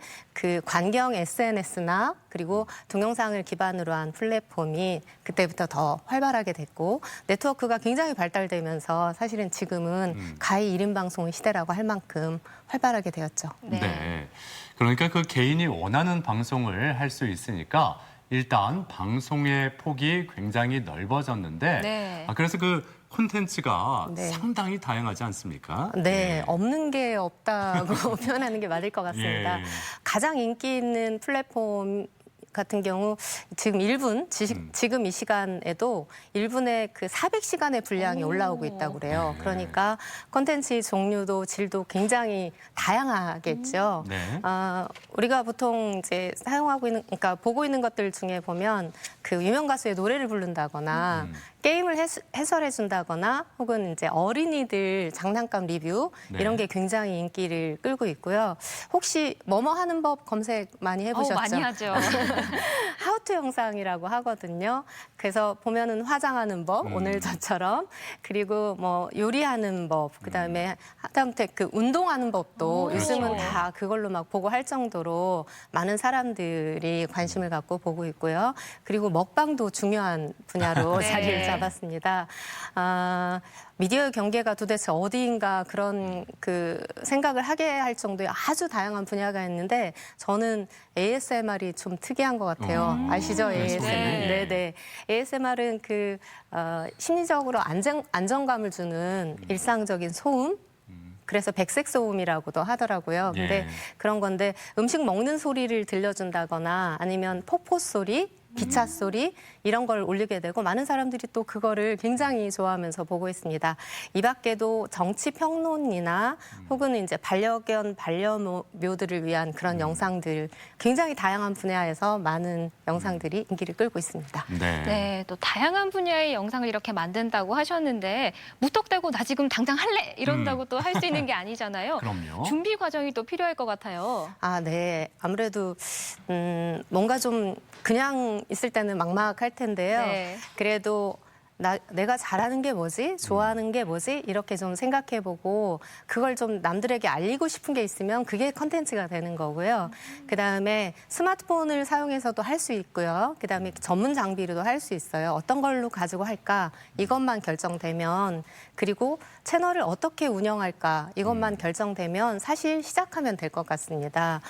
관경 SNS나 그리고 동영상을 기반으로 한 플랫폼이 그때부터 더 활발하게 됐고 네트워크가 굉장히 발달되면서 사실은 지금은 가히 1인 방송의 시대라고 할 만큼 활발하게 되었죠. 네. 그러니까 개인이 원하는 방송을 할 수 있으니까 일단 방송의 폭이 굉장히 넓어졌는데 네. 그래서 콘텐츠가 상당히 다양하지 않습니까? 네, 없는 게 없다고 표현하는 게 맞을 것 같습니다. 예. 가장 인기 있는 플랫폼 같은 경우 지금 1분, 지금 이 시간에도 1분에 그 400시간의 분량이 올라오고 있다고 그래요. 그러니까 콘텐츠 종류도 질도 굉장히 다양하겠죠. 우리가 보통 이제 사용하고 있는, 그러니까 보고 있는 것들 중에 보면 그 유명 가수의 노래를 부른다거나 게임을 해설해 준다거나 혹은 이제 어린이들 장난감 리뷰 이런 게 굉장히 인기를 끌고 있고요. 혹시 뭐뭐 하는 법 검색 많이 해보셨죠? 많이 하죠. 하우투 영상이라고 하거든요. 그래서 보면은 화장하는 법, 오늘 저처럼, 그리고 뭐 요리하는 법, 그다음에 하다못해 그 운동하는 법도 요즘은 다 그걸로 막 보고 할 정도로 많은 사람들이 관심을 갖고 보고 있고요. 그리고 먹방도 중요한 분야로 자리를 잡았습니다. 미디어의 경계가 도대체 어디인가 그런 그 생각을 하게 할 정도의 아주 다양한 분야가 있는데 저는 ASMR이 좀 특이한 것 같아요. 아시죠? ASMR. 네네. ASMR은 그 심리적으로 안정감을 주는 일상적인 소음. 그래서 백색 소음이라고도 하더라고요. 근데 그런 건데 음식 먹는 소리를 들려준다거나 아니면 폭포 소리, 기차 소리 이런 걸 올리게 되고 많은 사람들이 또 그거를 굉장히 좋아하면서 보고 있습니다. 이 밖에도 정치 평론이나 혹은 이제 반려견, 반려묘들을 위한 그런 영상들 굉장히 다양한 분야에서 많은 영상들이 인기를 끌고 있습니다. 네, 또 다양한 분야의 영상을 이렇게 만든다고 하셨는데 무턱대고 나 지금 당장 할래 이런다고 또 할 수 있는 게 아니잖아요. 그럼요. 준비 과정이 또 필요할 것 같아요. 네. 아무래도 뭔가 좀 그냥 있을 때는 막막할 텐데요. 그래도 내가 잘하는 게 뭐지? 좋아하는 게 뭐지? 이렇게 좀 생각해보고 그걸 좀 남들에게 알리고 싶은 게 있으면 그게 컨텐츠가 되는 거고요. 그다음에 스마트폰을 사용해서도 할 수 있고요. 그다음에 전문 장비로도 할 수 있어요. 어떤 걸로 가지고 할까? 이것만 결정되면 그리고 채널을 어떻게 운영할까? 이것만 결정되면 사실 시작하면 될 것 같습니다.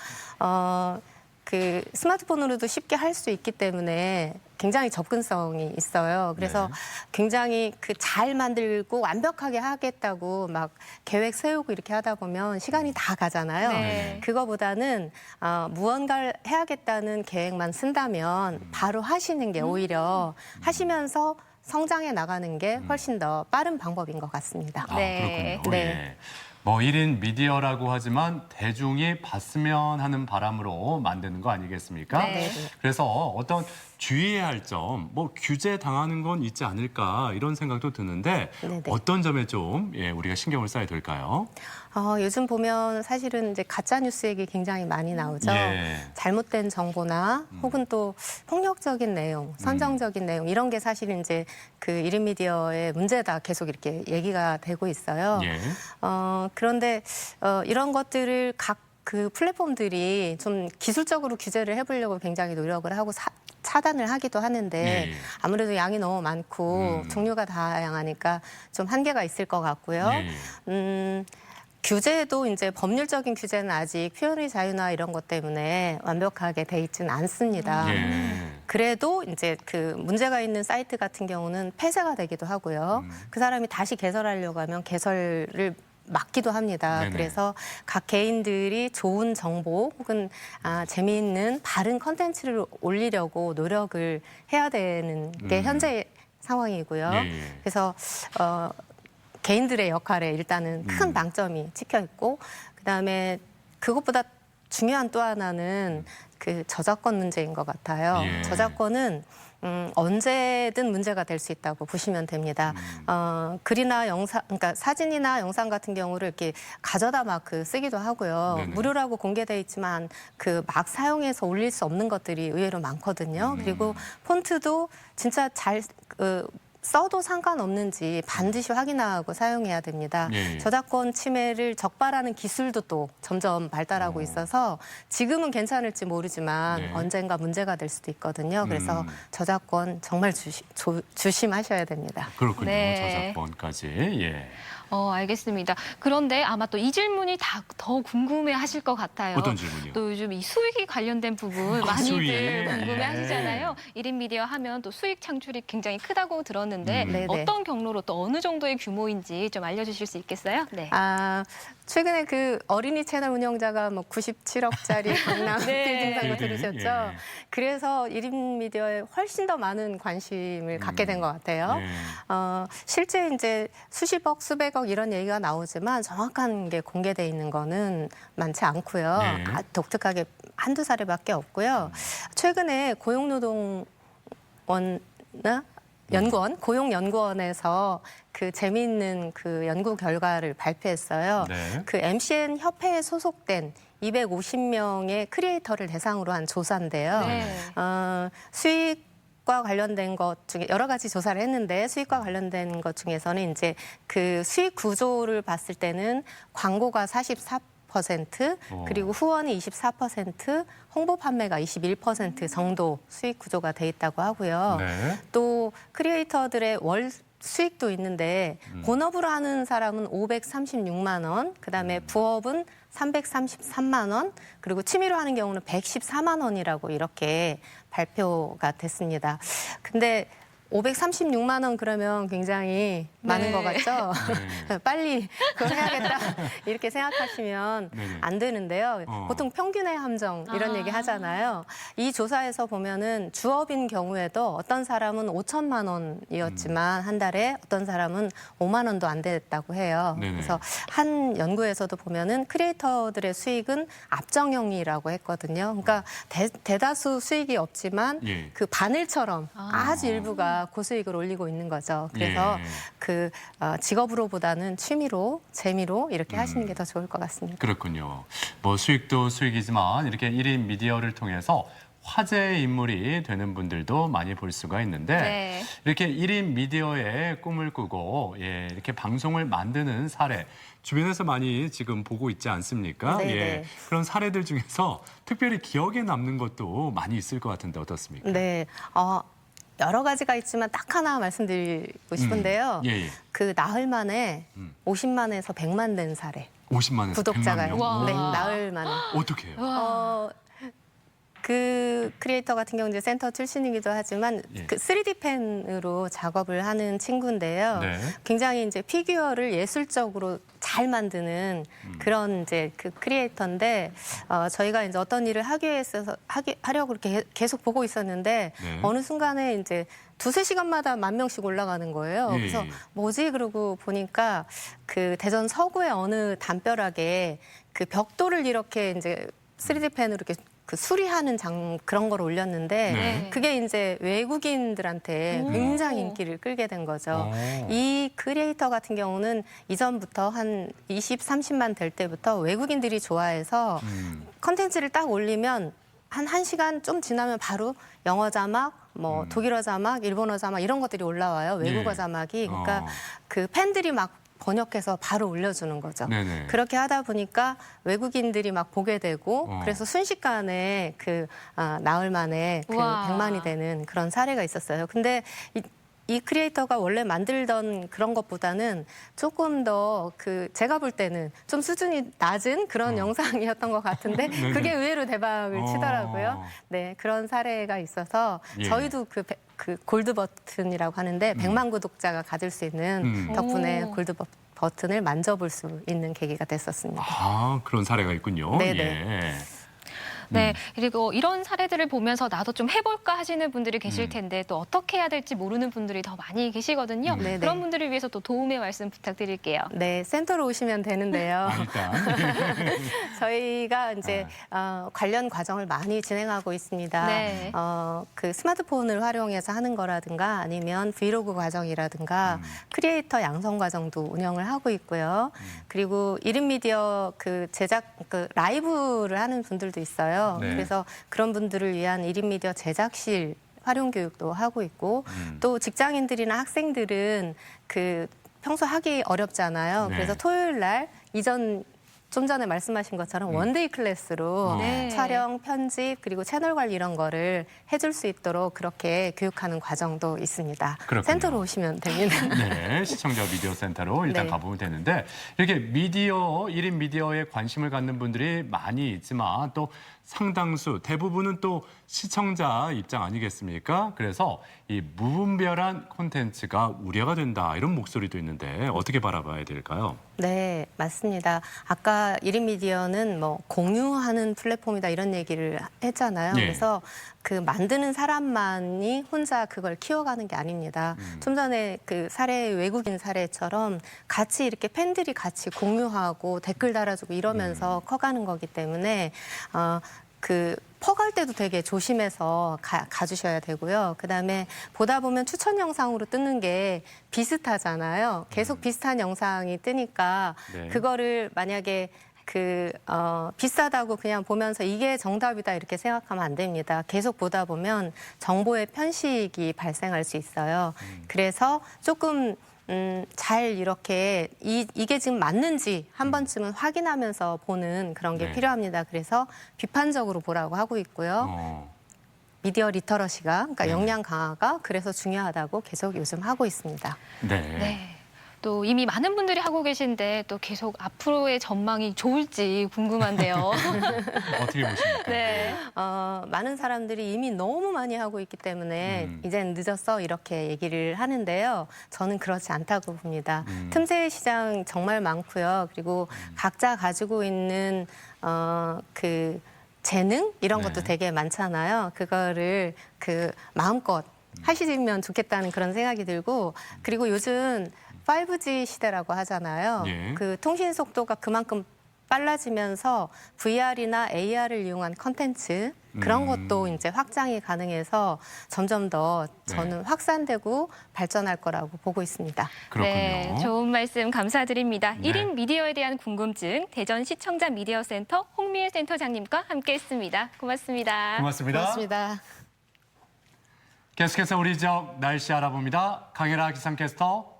그 스마트폰으로도 쉽게 할 수 있기 때문에 굉장히 접근성이 있어요. 그래서 굉장히 그 잘 만들고 완벽하게 하겠다고 막 계획 세우고 이렇게 하다 보면 시간이 다 가잖아요. 그거보다는 무언가를 해야겠다는 계획만 쓴다면 바로 하시는 게 오히려 하시면서 성장해 나가는 게 훨씬 더 빠른 방법인 것 같습니다. 그렇군요. 뭐 1인 미디어라고 하지만 대중이 봤으면 하는 바람으로 만드는 거 아니겠습니까? 그래서 어떤 주의해야 할 점, 뭐 규제 당하는 건 있지 않을까 이런 생각도 드는데 어떤 점에 좀 우리가 신경을 써야 될까요? 요즘 보면 사실은 이제 가짜 뉴스 얘기 굉장히 많이 나오죠. 잘못된 정보나 혹은 또 폭력적인 내용, 선정적인 내용 이런 게 사실은 이제 그 1인 미디어의 문제다 계속 이렇게 얘기가 되고 있어요. 그런데 이런 것들을 각 그 플랫폼들이 좀 기술적으로 규제를 해보려고 굉장히 노력을 하고 차단을 하기도 하는데 아무래도 양이 너무 많고 종류가 다양하니까 좀 한계가 있을 것 같고요. 규제도 이제 법률적인 규제는 아직 표현의 자유나 이런 것 때문에 완벽하게 돼 있지는 않습니다. 그래도 이제 그 문제가 있는 사이트 같은 경우는 폐쇄가 되기도 하고요. 그 사람이 다시 개설하려고 하면 개설을 막기도 합니다. 그래서 각 개인들이 좋은 정보 혹은 재미있는 바른 컨텐츠를 올리려고 노력을 해야 되는 게 현재 상황이고요. 그래서 개인들의 역할에 일단은 큰 방점이 찍혀 있고 그다음에 그것보다 중요한 또 하나는 그 저작권 문제인 것 같아요. 저작권은 언제든 문제가 될 수 있다고 보시면 됩니다. 글이나 영상, 그러니까 사진이나 영상 같은 경우를 이렇게 가져다 막 그 쓰기도 하고요. 무료라고 공개돼 있지만 그 막 사용해서 올릴 수 없는 것들이 의외로 많거든요. 그리고 폰트도 진짜 잘 써도 상관없는지 반드시 확인하고 사용해야 됩니다. 저작권 침해를 적발하는 기술도 또 점점 발달하고 있어서 지금은 괜찮을지 모르지만 언젠가 문제가 될 수도 있거든요. 그래서 저작권 정말 조심하셔야 됩니다. 그렇군요. 저작권까지. 알겠습니다. 그런데 아마 또 이 질문이 더 궁금해하실 것 같아요. 어떤 질문이요? 또 요즘 이 수익이 관련된 부분 많이들 궁금해하시잖아요. 1인 미디어 하면 또 수익 창출이 굉장히 크다고 들었는데 어떤 경로로 또 어느 정도의 규모인지 좀 알려주실 수 있겠어요? 최근에 그 어린이 채널 운영자가 뭐 97억짜리 강남 빌딩 산 거 들으셨죠? 예. 그래서 1인 미디어에 훨씬 더 많은 관심을 갖게 된 것 같아요. 예. 실제 이제 수십억, 수백억 이런 얘기가 나오지만 정확한 게 공개돼 있는 거는 많지 않고요. 예. 독특하게 한두 사례밖에 없고요. 최근에 고용연구원에서 그 재미있는 그 연구 결과를 발표했어요. 네. 그 MCN 협회에 소속된 250명의 크리에이터를 대상으로 한 조사인데요. 네. 수익과 관련된 것 중에 여러 가지 조사를 했는데 수익과 관련된 것 중에서는 이제 그 수익 구조를 봤을 때는 광고가 44%, 그리고 후원이 24%, 홍보 판매가 21% 정도 수익 구조가 돼 있다고 하고요. 네. 또 크리에이터들의 월 수익도 있는데 본업으로 하는 사람은 536만 원, 그다음에 부업은 333만 원, 그리고 취미로 하는 경우는 114만 원이라고 이렇게 발표가 됐습니다. 근데 536만 원 그러면 굉장히 많은 것 같죠? 빨리 그걸 해야겠다 이렇게 생각하시면 네네. 안 되는데요. 보통 평균의 함정 이런 얘기 하잖아요. 이 조사에서 보면은 주업인 경우에도 어떤 사람은 5천만 원이었지만 한 달에 어떤 사람은 5만 원도 안 됐다고 해요. 네네. 그래서 한 연구에서도 보면은 크리에이터들의 수익은 압정형이라고 했거든요. 그러니까 대다수 수익이 없지만 예. 그 바늘처럼 아주 일부가 고수익을 올리고 있는 거죠. 그래서 예. 그 직업으로보다는 취미로, 재미로 이렇게 하시는 게 더 좋을 것 같습니다. 그렇군요. 뭐 수익도 수익이지만 이렇게 1인 미디어를 통해서 화제의 인물이 되는 분들도 많이 볼 수가 있는데 네. 이렇게 1인 미디어의 꿈을 꾸고 이렇게 방송을 만드는 사례 주변에서 많이 지금 보고 있지 않습니까? 네네. 예. 그런 사례들 중에서 특별히 기억에 남는 것도 많이 있을 것 같은데 어떻습니까? 네. 여러 가지가 있지만 딱 하나 말씀드리고 싶은데요. 예. 그 나흘 만에 50만에서 100만 된 사례. 50만에서 구독자가요. 100만 명? 네, 나흘 만에. 어떻게 해요? 그 크리에이터 같은 경우 이제 센터 출신이기도 하지만 그 3D 펜으로 작업을 하는 친구인데요. 네. 굉장히 이제 피규어를 예술적으로 잘 만드는 그런 이제 그 크리에이터인데 저희가 이제 어떤 일을 하려고 이렇게 계속 보고 있었는데 네. 어느 순간에 이제 두세 시간마다 10,000명씩 올라가는 거예요. 예, 그래서 예. 뭐지? 그러고 보니까 그 대전 서구의 어느 담벼락에 그 벽돌을 이렇게 이제 3D 펜으로 이렇게 그 수리하는 그런 걸 올렸는데 네. 그게 이제 외국인들한테 굉장히 인기를 끌게 된 거죠. 이 크리에이터 같은 경우는 이전부터 한 20, 30만 될 때부터 외국인들이 좋아해서 컨텐츠를 딱 올리면 한 1시간 좀 지나면 바로 영어 자막, 뭐 독일어 자막, 일본어 자막 이런 것들이 올라와요. 외국어 예. 자막이. 그러니까 그 팬들이 막 번역해서 바로 올려주는 거죠. 네네. 그렇게 하다 보니까 외국인들이 막 보게 되고 그래서 순식간에 그 나흘 만에 그 우와. 100만이 되는 그런 사례가 있었어요. 근데 이 크리에이터가 원래 만들던 그런 것보다는 조금 더 그 제가 볼 때는 좀 수준이 낮은 그런 영상이었던 것 같은데 네네. 그게 의외로 대박을 치더라고요. 네, 그런 사례가 있어서 예. 저희도 그 골드 버튼이라고 하는데 100만 구독자가 가질 수 있는 덕분에 골드 버튼을 만져볼 수 있는 계기가 됐었습니다. 그런 사례가 있군요. 네네. 예. 네, 그리고 이런 사례들을 보면서 나도 좀 해볼까 하시는 분들이 계실 텐데 또 어떻게 해야 될지 모르는 분들이 더 많이 계시거든요. 네네. 그런 분들을 위해서 또 도움의 말씀 부탁드릴게요. 네, 센터로 오시면 되는데요. 일단 저희가 이제 관련 과정을 많이 진행하고 있습니다. 네. 그 스마트폰을 활용해서 하는 거라든가 아니면 브이로그 과정이라든가 크리에이터 양성 과정도 운영을 하고 있고요. 그리고 1인 미디어 그 제작 그 라이브를 하는 분들도 있어요. 네. 그래서 그런 분들을 위한 1인 미디어 제작실 활용 교육도 하고 있고 또 직장인들이나 학생들은 그 평소 하기 어렵잖아요. 네. 그래서 토요일 날 좀 전에 말씀하신 것처럼 원데이 클래스로 네. 촬영, 편집 그리고 채널 관리 이런 거를 해줄 수 있도록 그렇게 교육하는 과정도 있습니다. 그렇군요. 센터로 오시면 됩니다. 네, 시청자 미디어 센터로 일단 네. 가보면 되는데 이렇게 미디어, 1인 미디어에 관심을 갖는 분들이 많이 있지만 또 상당수, 대부분은 또 시청자 입장 아니겠습니까? 그래서 이 무분별한 콘텐츠가 우려가 된다 이런 목소리도 있는데 어떻게 바라봐야 될까요? 네, 맞습니다. 아까 1인 미디어는 뭐 공유하는 플랫폼이다 이런 얘기를 했잖아요. 예. 그래서 그 만드는 사람만이 혼자 그걸 키워가는 게 아닙니다. 좀 전에 그 사례, 외국인 사례처럼 같이 이렇게 팬들이 같이 공유하고 댓글 달아주고 이러면서 커가는 거기 때문에 그 퍼갈 때도 되게 조심해서 가주셔야 되고요. 그다음에 보다 보면 추천 영상으로 뜨는 게 비슷하잖아요. 계속 비슷한 영상이 뜨니까 네. 그거를 만약에 비싸다고 그냥 보면서 이게 정답이다 이렇게 생각하면 안 됩니다. 계속 보다 보면 정보의 편식이 발생할 수 있어요. 그래서 조금 잘 이렇게 이게 지금 맞는지 한 번쯤은 확인하면서 보는 그런 게 네. 필요합니다. 그래서 비판적으로 보라고 하고 있고요. 미디어 리터러시가, 그러니까 역량 강화가 그래서 중요하다고 계속 요즘 하고 있습니다. 네. 네. 또 이미 많은 분들이 하고 계신데 또 계속 앞으로의 전망이 좋을지 궁금한데요. 어떻게 보십니까? 네. 많은 사람들이 이미 너무 많이 하고 있기 때문에 이젠 늦었어 이렇게 얘기를 하는데요. 저는 그렇지 않다고 봅니다. 틈새 시장 정말 많고요. 그리고 각자 가지고 있는 그 재능 이런 것도 되게 많잖아요. 그거를 마음껏 하시면 좋겠다는 그런 생각이 들고 그리고 요즘 5G 시대라고 하잖아요. 예. 그 통신 속도가 그만큼 빨라지면서 VR이나 AR을 이용한 컨텐츠 그런 것도 이제 확장이 가능해서 점점 더 저는 확산되고 발전할 거라고 보고 있습니다. 그렇군요. 네, 좋은 말씀 감사드립니다. 네. 1인 미디어에 대한 궁금증 대전 시청자 미디어 센터 홍미애 센터장님과 함께했습니다. 고맙습니다. 고맙습니다. 고맙습니다. 계속해서 우리 지역 날씨 알아봅니다. 강혜라 기상캐스터.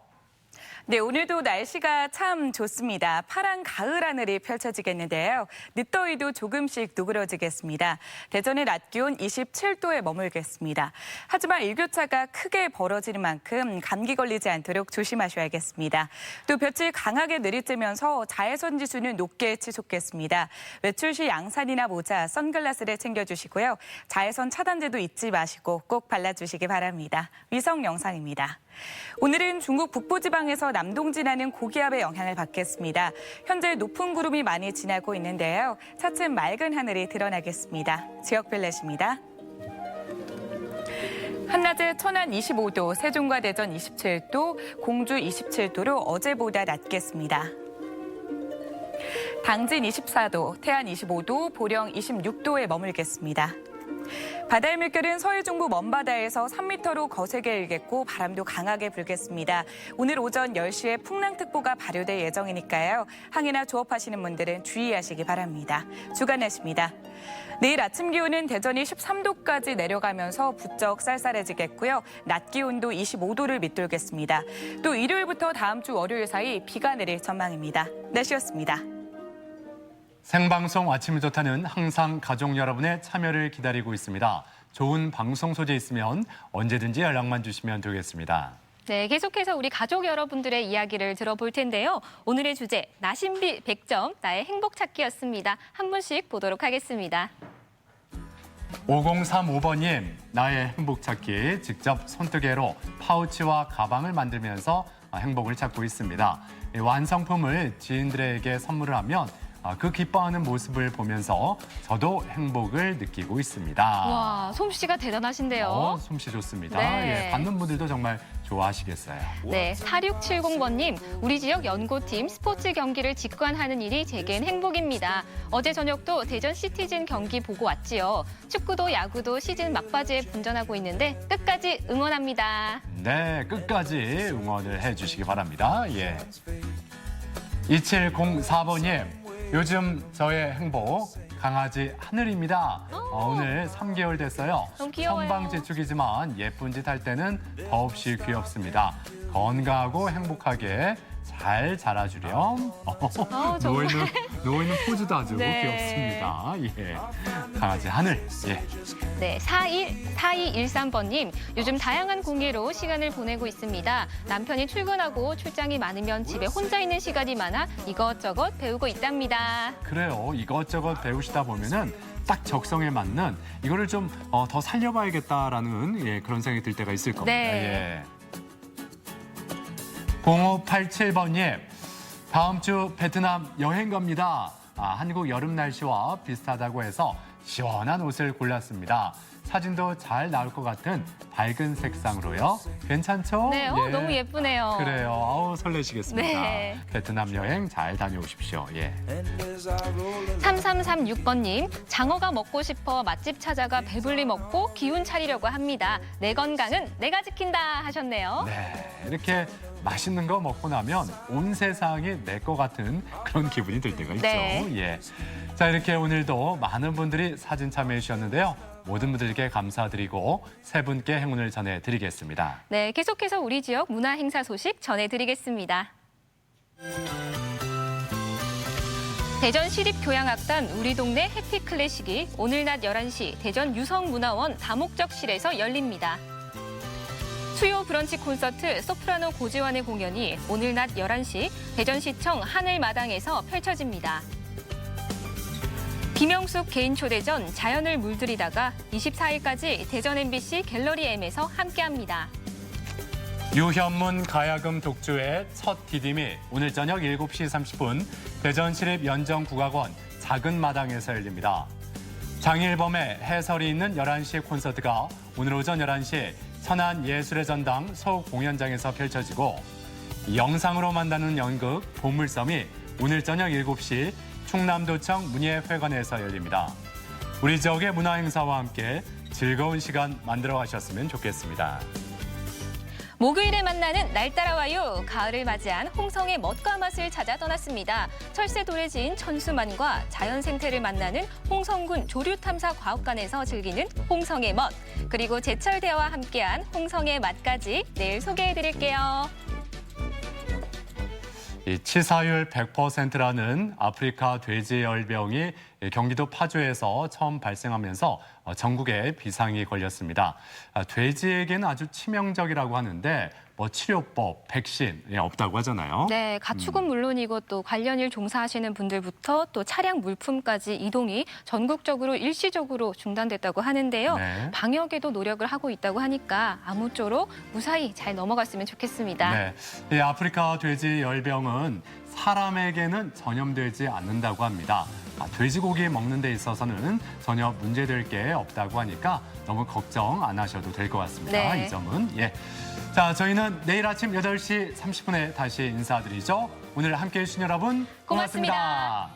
네, 오늘도 날씨가 참 좋습니다. 파란 가을 하늘이 펼쳐지겠는데요. 늦더위도 조금씩 누그러지겠습니다. 대전의 낮 기온 27도에 머물겠습니다. 하지만 일교차가 크게 벌어지는 만큼 감기 걸리지 않도록 조심하셔야겠습니다. 또 볕이 강하게 내리쬐면서 자외선 지수는 높게 치솟겠습니다. 외출 시 양산이나 모자, 선글라스를 챙겨주시고요. 자외선 차단제도 잊지 마시고 꼭 발라주시기 바랍니다. 위성 영상입니다. 오늘은 중국 북부지방에서 남동 지나는 고기압의 영향을 받겠습니다. 현재 높은 구름이 많이 지나고 있는데요. 차츰 맑은 하늘이 드러나겠습니다. 지역별 날씨입니다. 한낮에 천안 25도, 세종과 대전 27도, 공주 27도로 어제보다 낮겠습니다. 당진 24도, 태안 25도, 보령 26도에 머물겠습니다. 바다의 물결은 서해 중부 먼바다에서 3m로 거세게 일겠고 바람도 강하게 불겠습니다. 오늘 오전 10시에 풍랑특보가 발효될 예정이니까요. 항해나 조업하시는 분들은 주의하시기 바랍니다. 주간 날씨입니다. 내일 아침 기온은 대전이 13도까지 내려가면서 부쩍 쌀쌀해지겠고요. 낮 기온도 25도를 밑돌겠습니다. 또 일요일부터 다음 주 월요일 사이 비가 내릴 전망입니다. 날씨였습니다. 생방송 아침이 좋다는 항상 가족 여러분의 참여를 기다리고 있습니다. 좋은 방송 소재 있으면 언제든지 연락만 주시면 되겠습니다. 네, 계속해서 우리 가족 여러분들의 이야기를 들어볼 텐데요. 오늘의 주제, 나신비 100점, 나의 행복 찾기였습니다. 한 분씩 보도록 하겠습니다. 5035번님, 나의 행복 찾기 직접 손뜨개로 파우치와 가방을 만들면서 행복을 찾고 있습니다. 이 완성품을 지인들에게 선물을 하면 그 기뻐하는 모습을 보면서 저도 행복을 느끼고 있습니다. 와, 솜씨가 대단하신데요. 솜씨 좋습니다. 네. 예, 받는 분들도 정말 좋아하시겠어요. 네, 4670번님, 우리 지역 연고팀 스포츠 경기를 직관하는 일이 제겐 행복입니다. 어제 저녁도 대전 시티즌 경기 보고 왔지요. 축구도 야구도 시즌 막바지에 분전하고 있는데 끝까지 응원합니다. 네, 끝까지 응원을 해주시기 바랍니다. 예. 2704번님, 요즘 저의 행복 강아지 하늘입니다. 오늘 3개월 됐어요. 너무 귀여워요. 선방지축이지만 예쁜 짓 할 때는 더없이 귀엽습니다. 건강하고 행복하게 잘 자라주렴. 누워있는 포즈도 아주 네. 귀엽습니다. 예. 강아지 하늘. 예. 네, 4213번님, 요즘 다양한 공예로 시간을 보내고 있습니다. 남편이 출근하고 출장이 많으면 집에 혼자 있는 시간이 많아 이것저것 배우고 있답니다. 그래요. 이것저것 배우시다 보면은 딱 적성에 맞는 이거를 좀 더 살려봐야겠다라는 그런 생각이 들 때가 있을 겁니다. 네. 0587번님, 다음 주 베트남 여행 갑니다. 한국 여름 날씨와 비슷하다고 해서 시원한 옷을 골랐습니다. 사진도 잘 나올 것 같은 밝은 색상으로요. 괜찮죠? 네, 너무 예쁘네요. 그래요. 아우, 설레시겠습니다. 네. 베트남 여행 잘 다녀오십시오. 3336번님, 장어가 먹고 싶어 맛집 찾아가 배불리 먹고 기운 차리려고 합니다. 내 건강은 내가 지킨다 하셨네요. 네, 이렇게 맛있는 거 먹고 나면 온 세상이 내 거 같은 그런 기분이 들 때가 있죠. 네. 자, 이렇게 오늘도 많은 분들이 사진 참여해 주셨는데요. 모든 분들께 감사드리고 세 분께 행운을 전해드리겠습니다. 네, 계속해서 우리 지역 문화 행사 소식 전해드리겠습니다. 대전 시립교향악단 우리 동네 해피 클래식이 오늘 낮 11시 대전 유성문화원 다목적실에서 열립니다. 수요 브런치 콘서트 소프라노 고지환의 공연이 오늘 낮 11시 대전시청 하늘마당에서 펼쳐집니다. 김영숙 개인 초대전 자연을 물들이다가 24일까지 대전 MBC 갤러리 M에서 함께합니다. 유현문 가야금 독주의 첫 디딤이 오늘 저녁 7시 30분 대전시립연정국악원 작은 마당에서 열립니다. 장일범의 해설이 있는 11시 콘서트가 오늘 오전 11시 천안예술의 전당 소공연장에서 펼쳐지고 영상으로 만나는 연극 보물섬이 오늘 저녁 7시 충남도청 문예회관에서 열립니다. 우리 지역의 문화행사와 함께 즐거운 시간 만들어 가셨으면 좋겠습니다. 목요일에 만나는 날 따라와요. 가을을 맞이한 홍성의 멋과 맛을 찾아 떠났습니다. 철새 도래지인 천수만과 자연 생태를 만나는 홍성군 조류탐사과학관에서 즐기는 홍성의 멋. 그리고 제철 대화와 함께한 홍성의 맛까지 내일 소개해드릴게요. 이 치사율 100%라는 아프리카 돼지열병이 경기도 파주에서 처음 발생하면서 전국에 비상이 걸렸습니다. 돼지에게는 아주 치명적이라고 하는데 뭐 치료법, 백신 없다고 하잖아요. 네, 가축은 물론이고 또 관련 일 종사하시는 분들부터 또 차량 물품까지 이동이 전국적으로 일시적으로 중단됐다고 하는데요. 네. 방역에도 노력을 하고 있다고 하니까 아무쪼록 무사히 잘 넘어갔으면 좋겠습니다. 네, 이 아프리카 돼지열병은 사람에게는 전염되지 않는다고 합니다. 돼지고기 먹는 데 있어서는 전혀 문제될 게 없다고 하니까 너무 걱정 안 하셔도 될 것 같습니다. 네. 이 점은. 자, 저희는 내일 아침 8시 30분에 다시 인사드리죠. 오늘 함께해 주신 여러분 고맙습니다.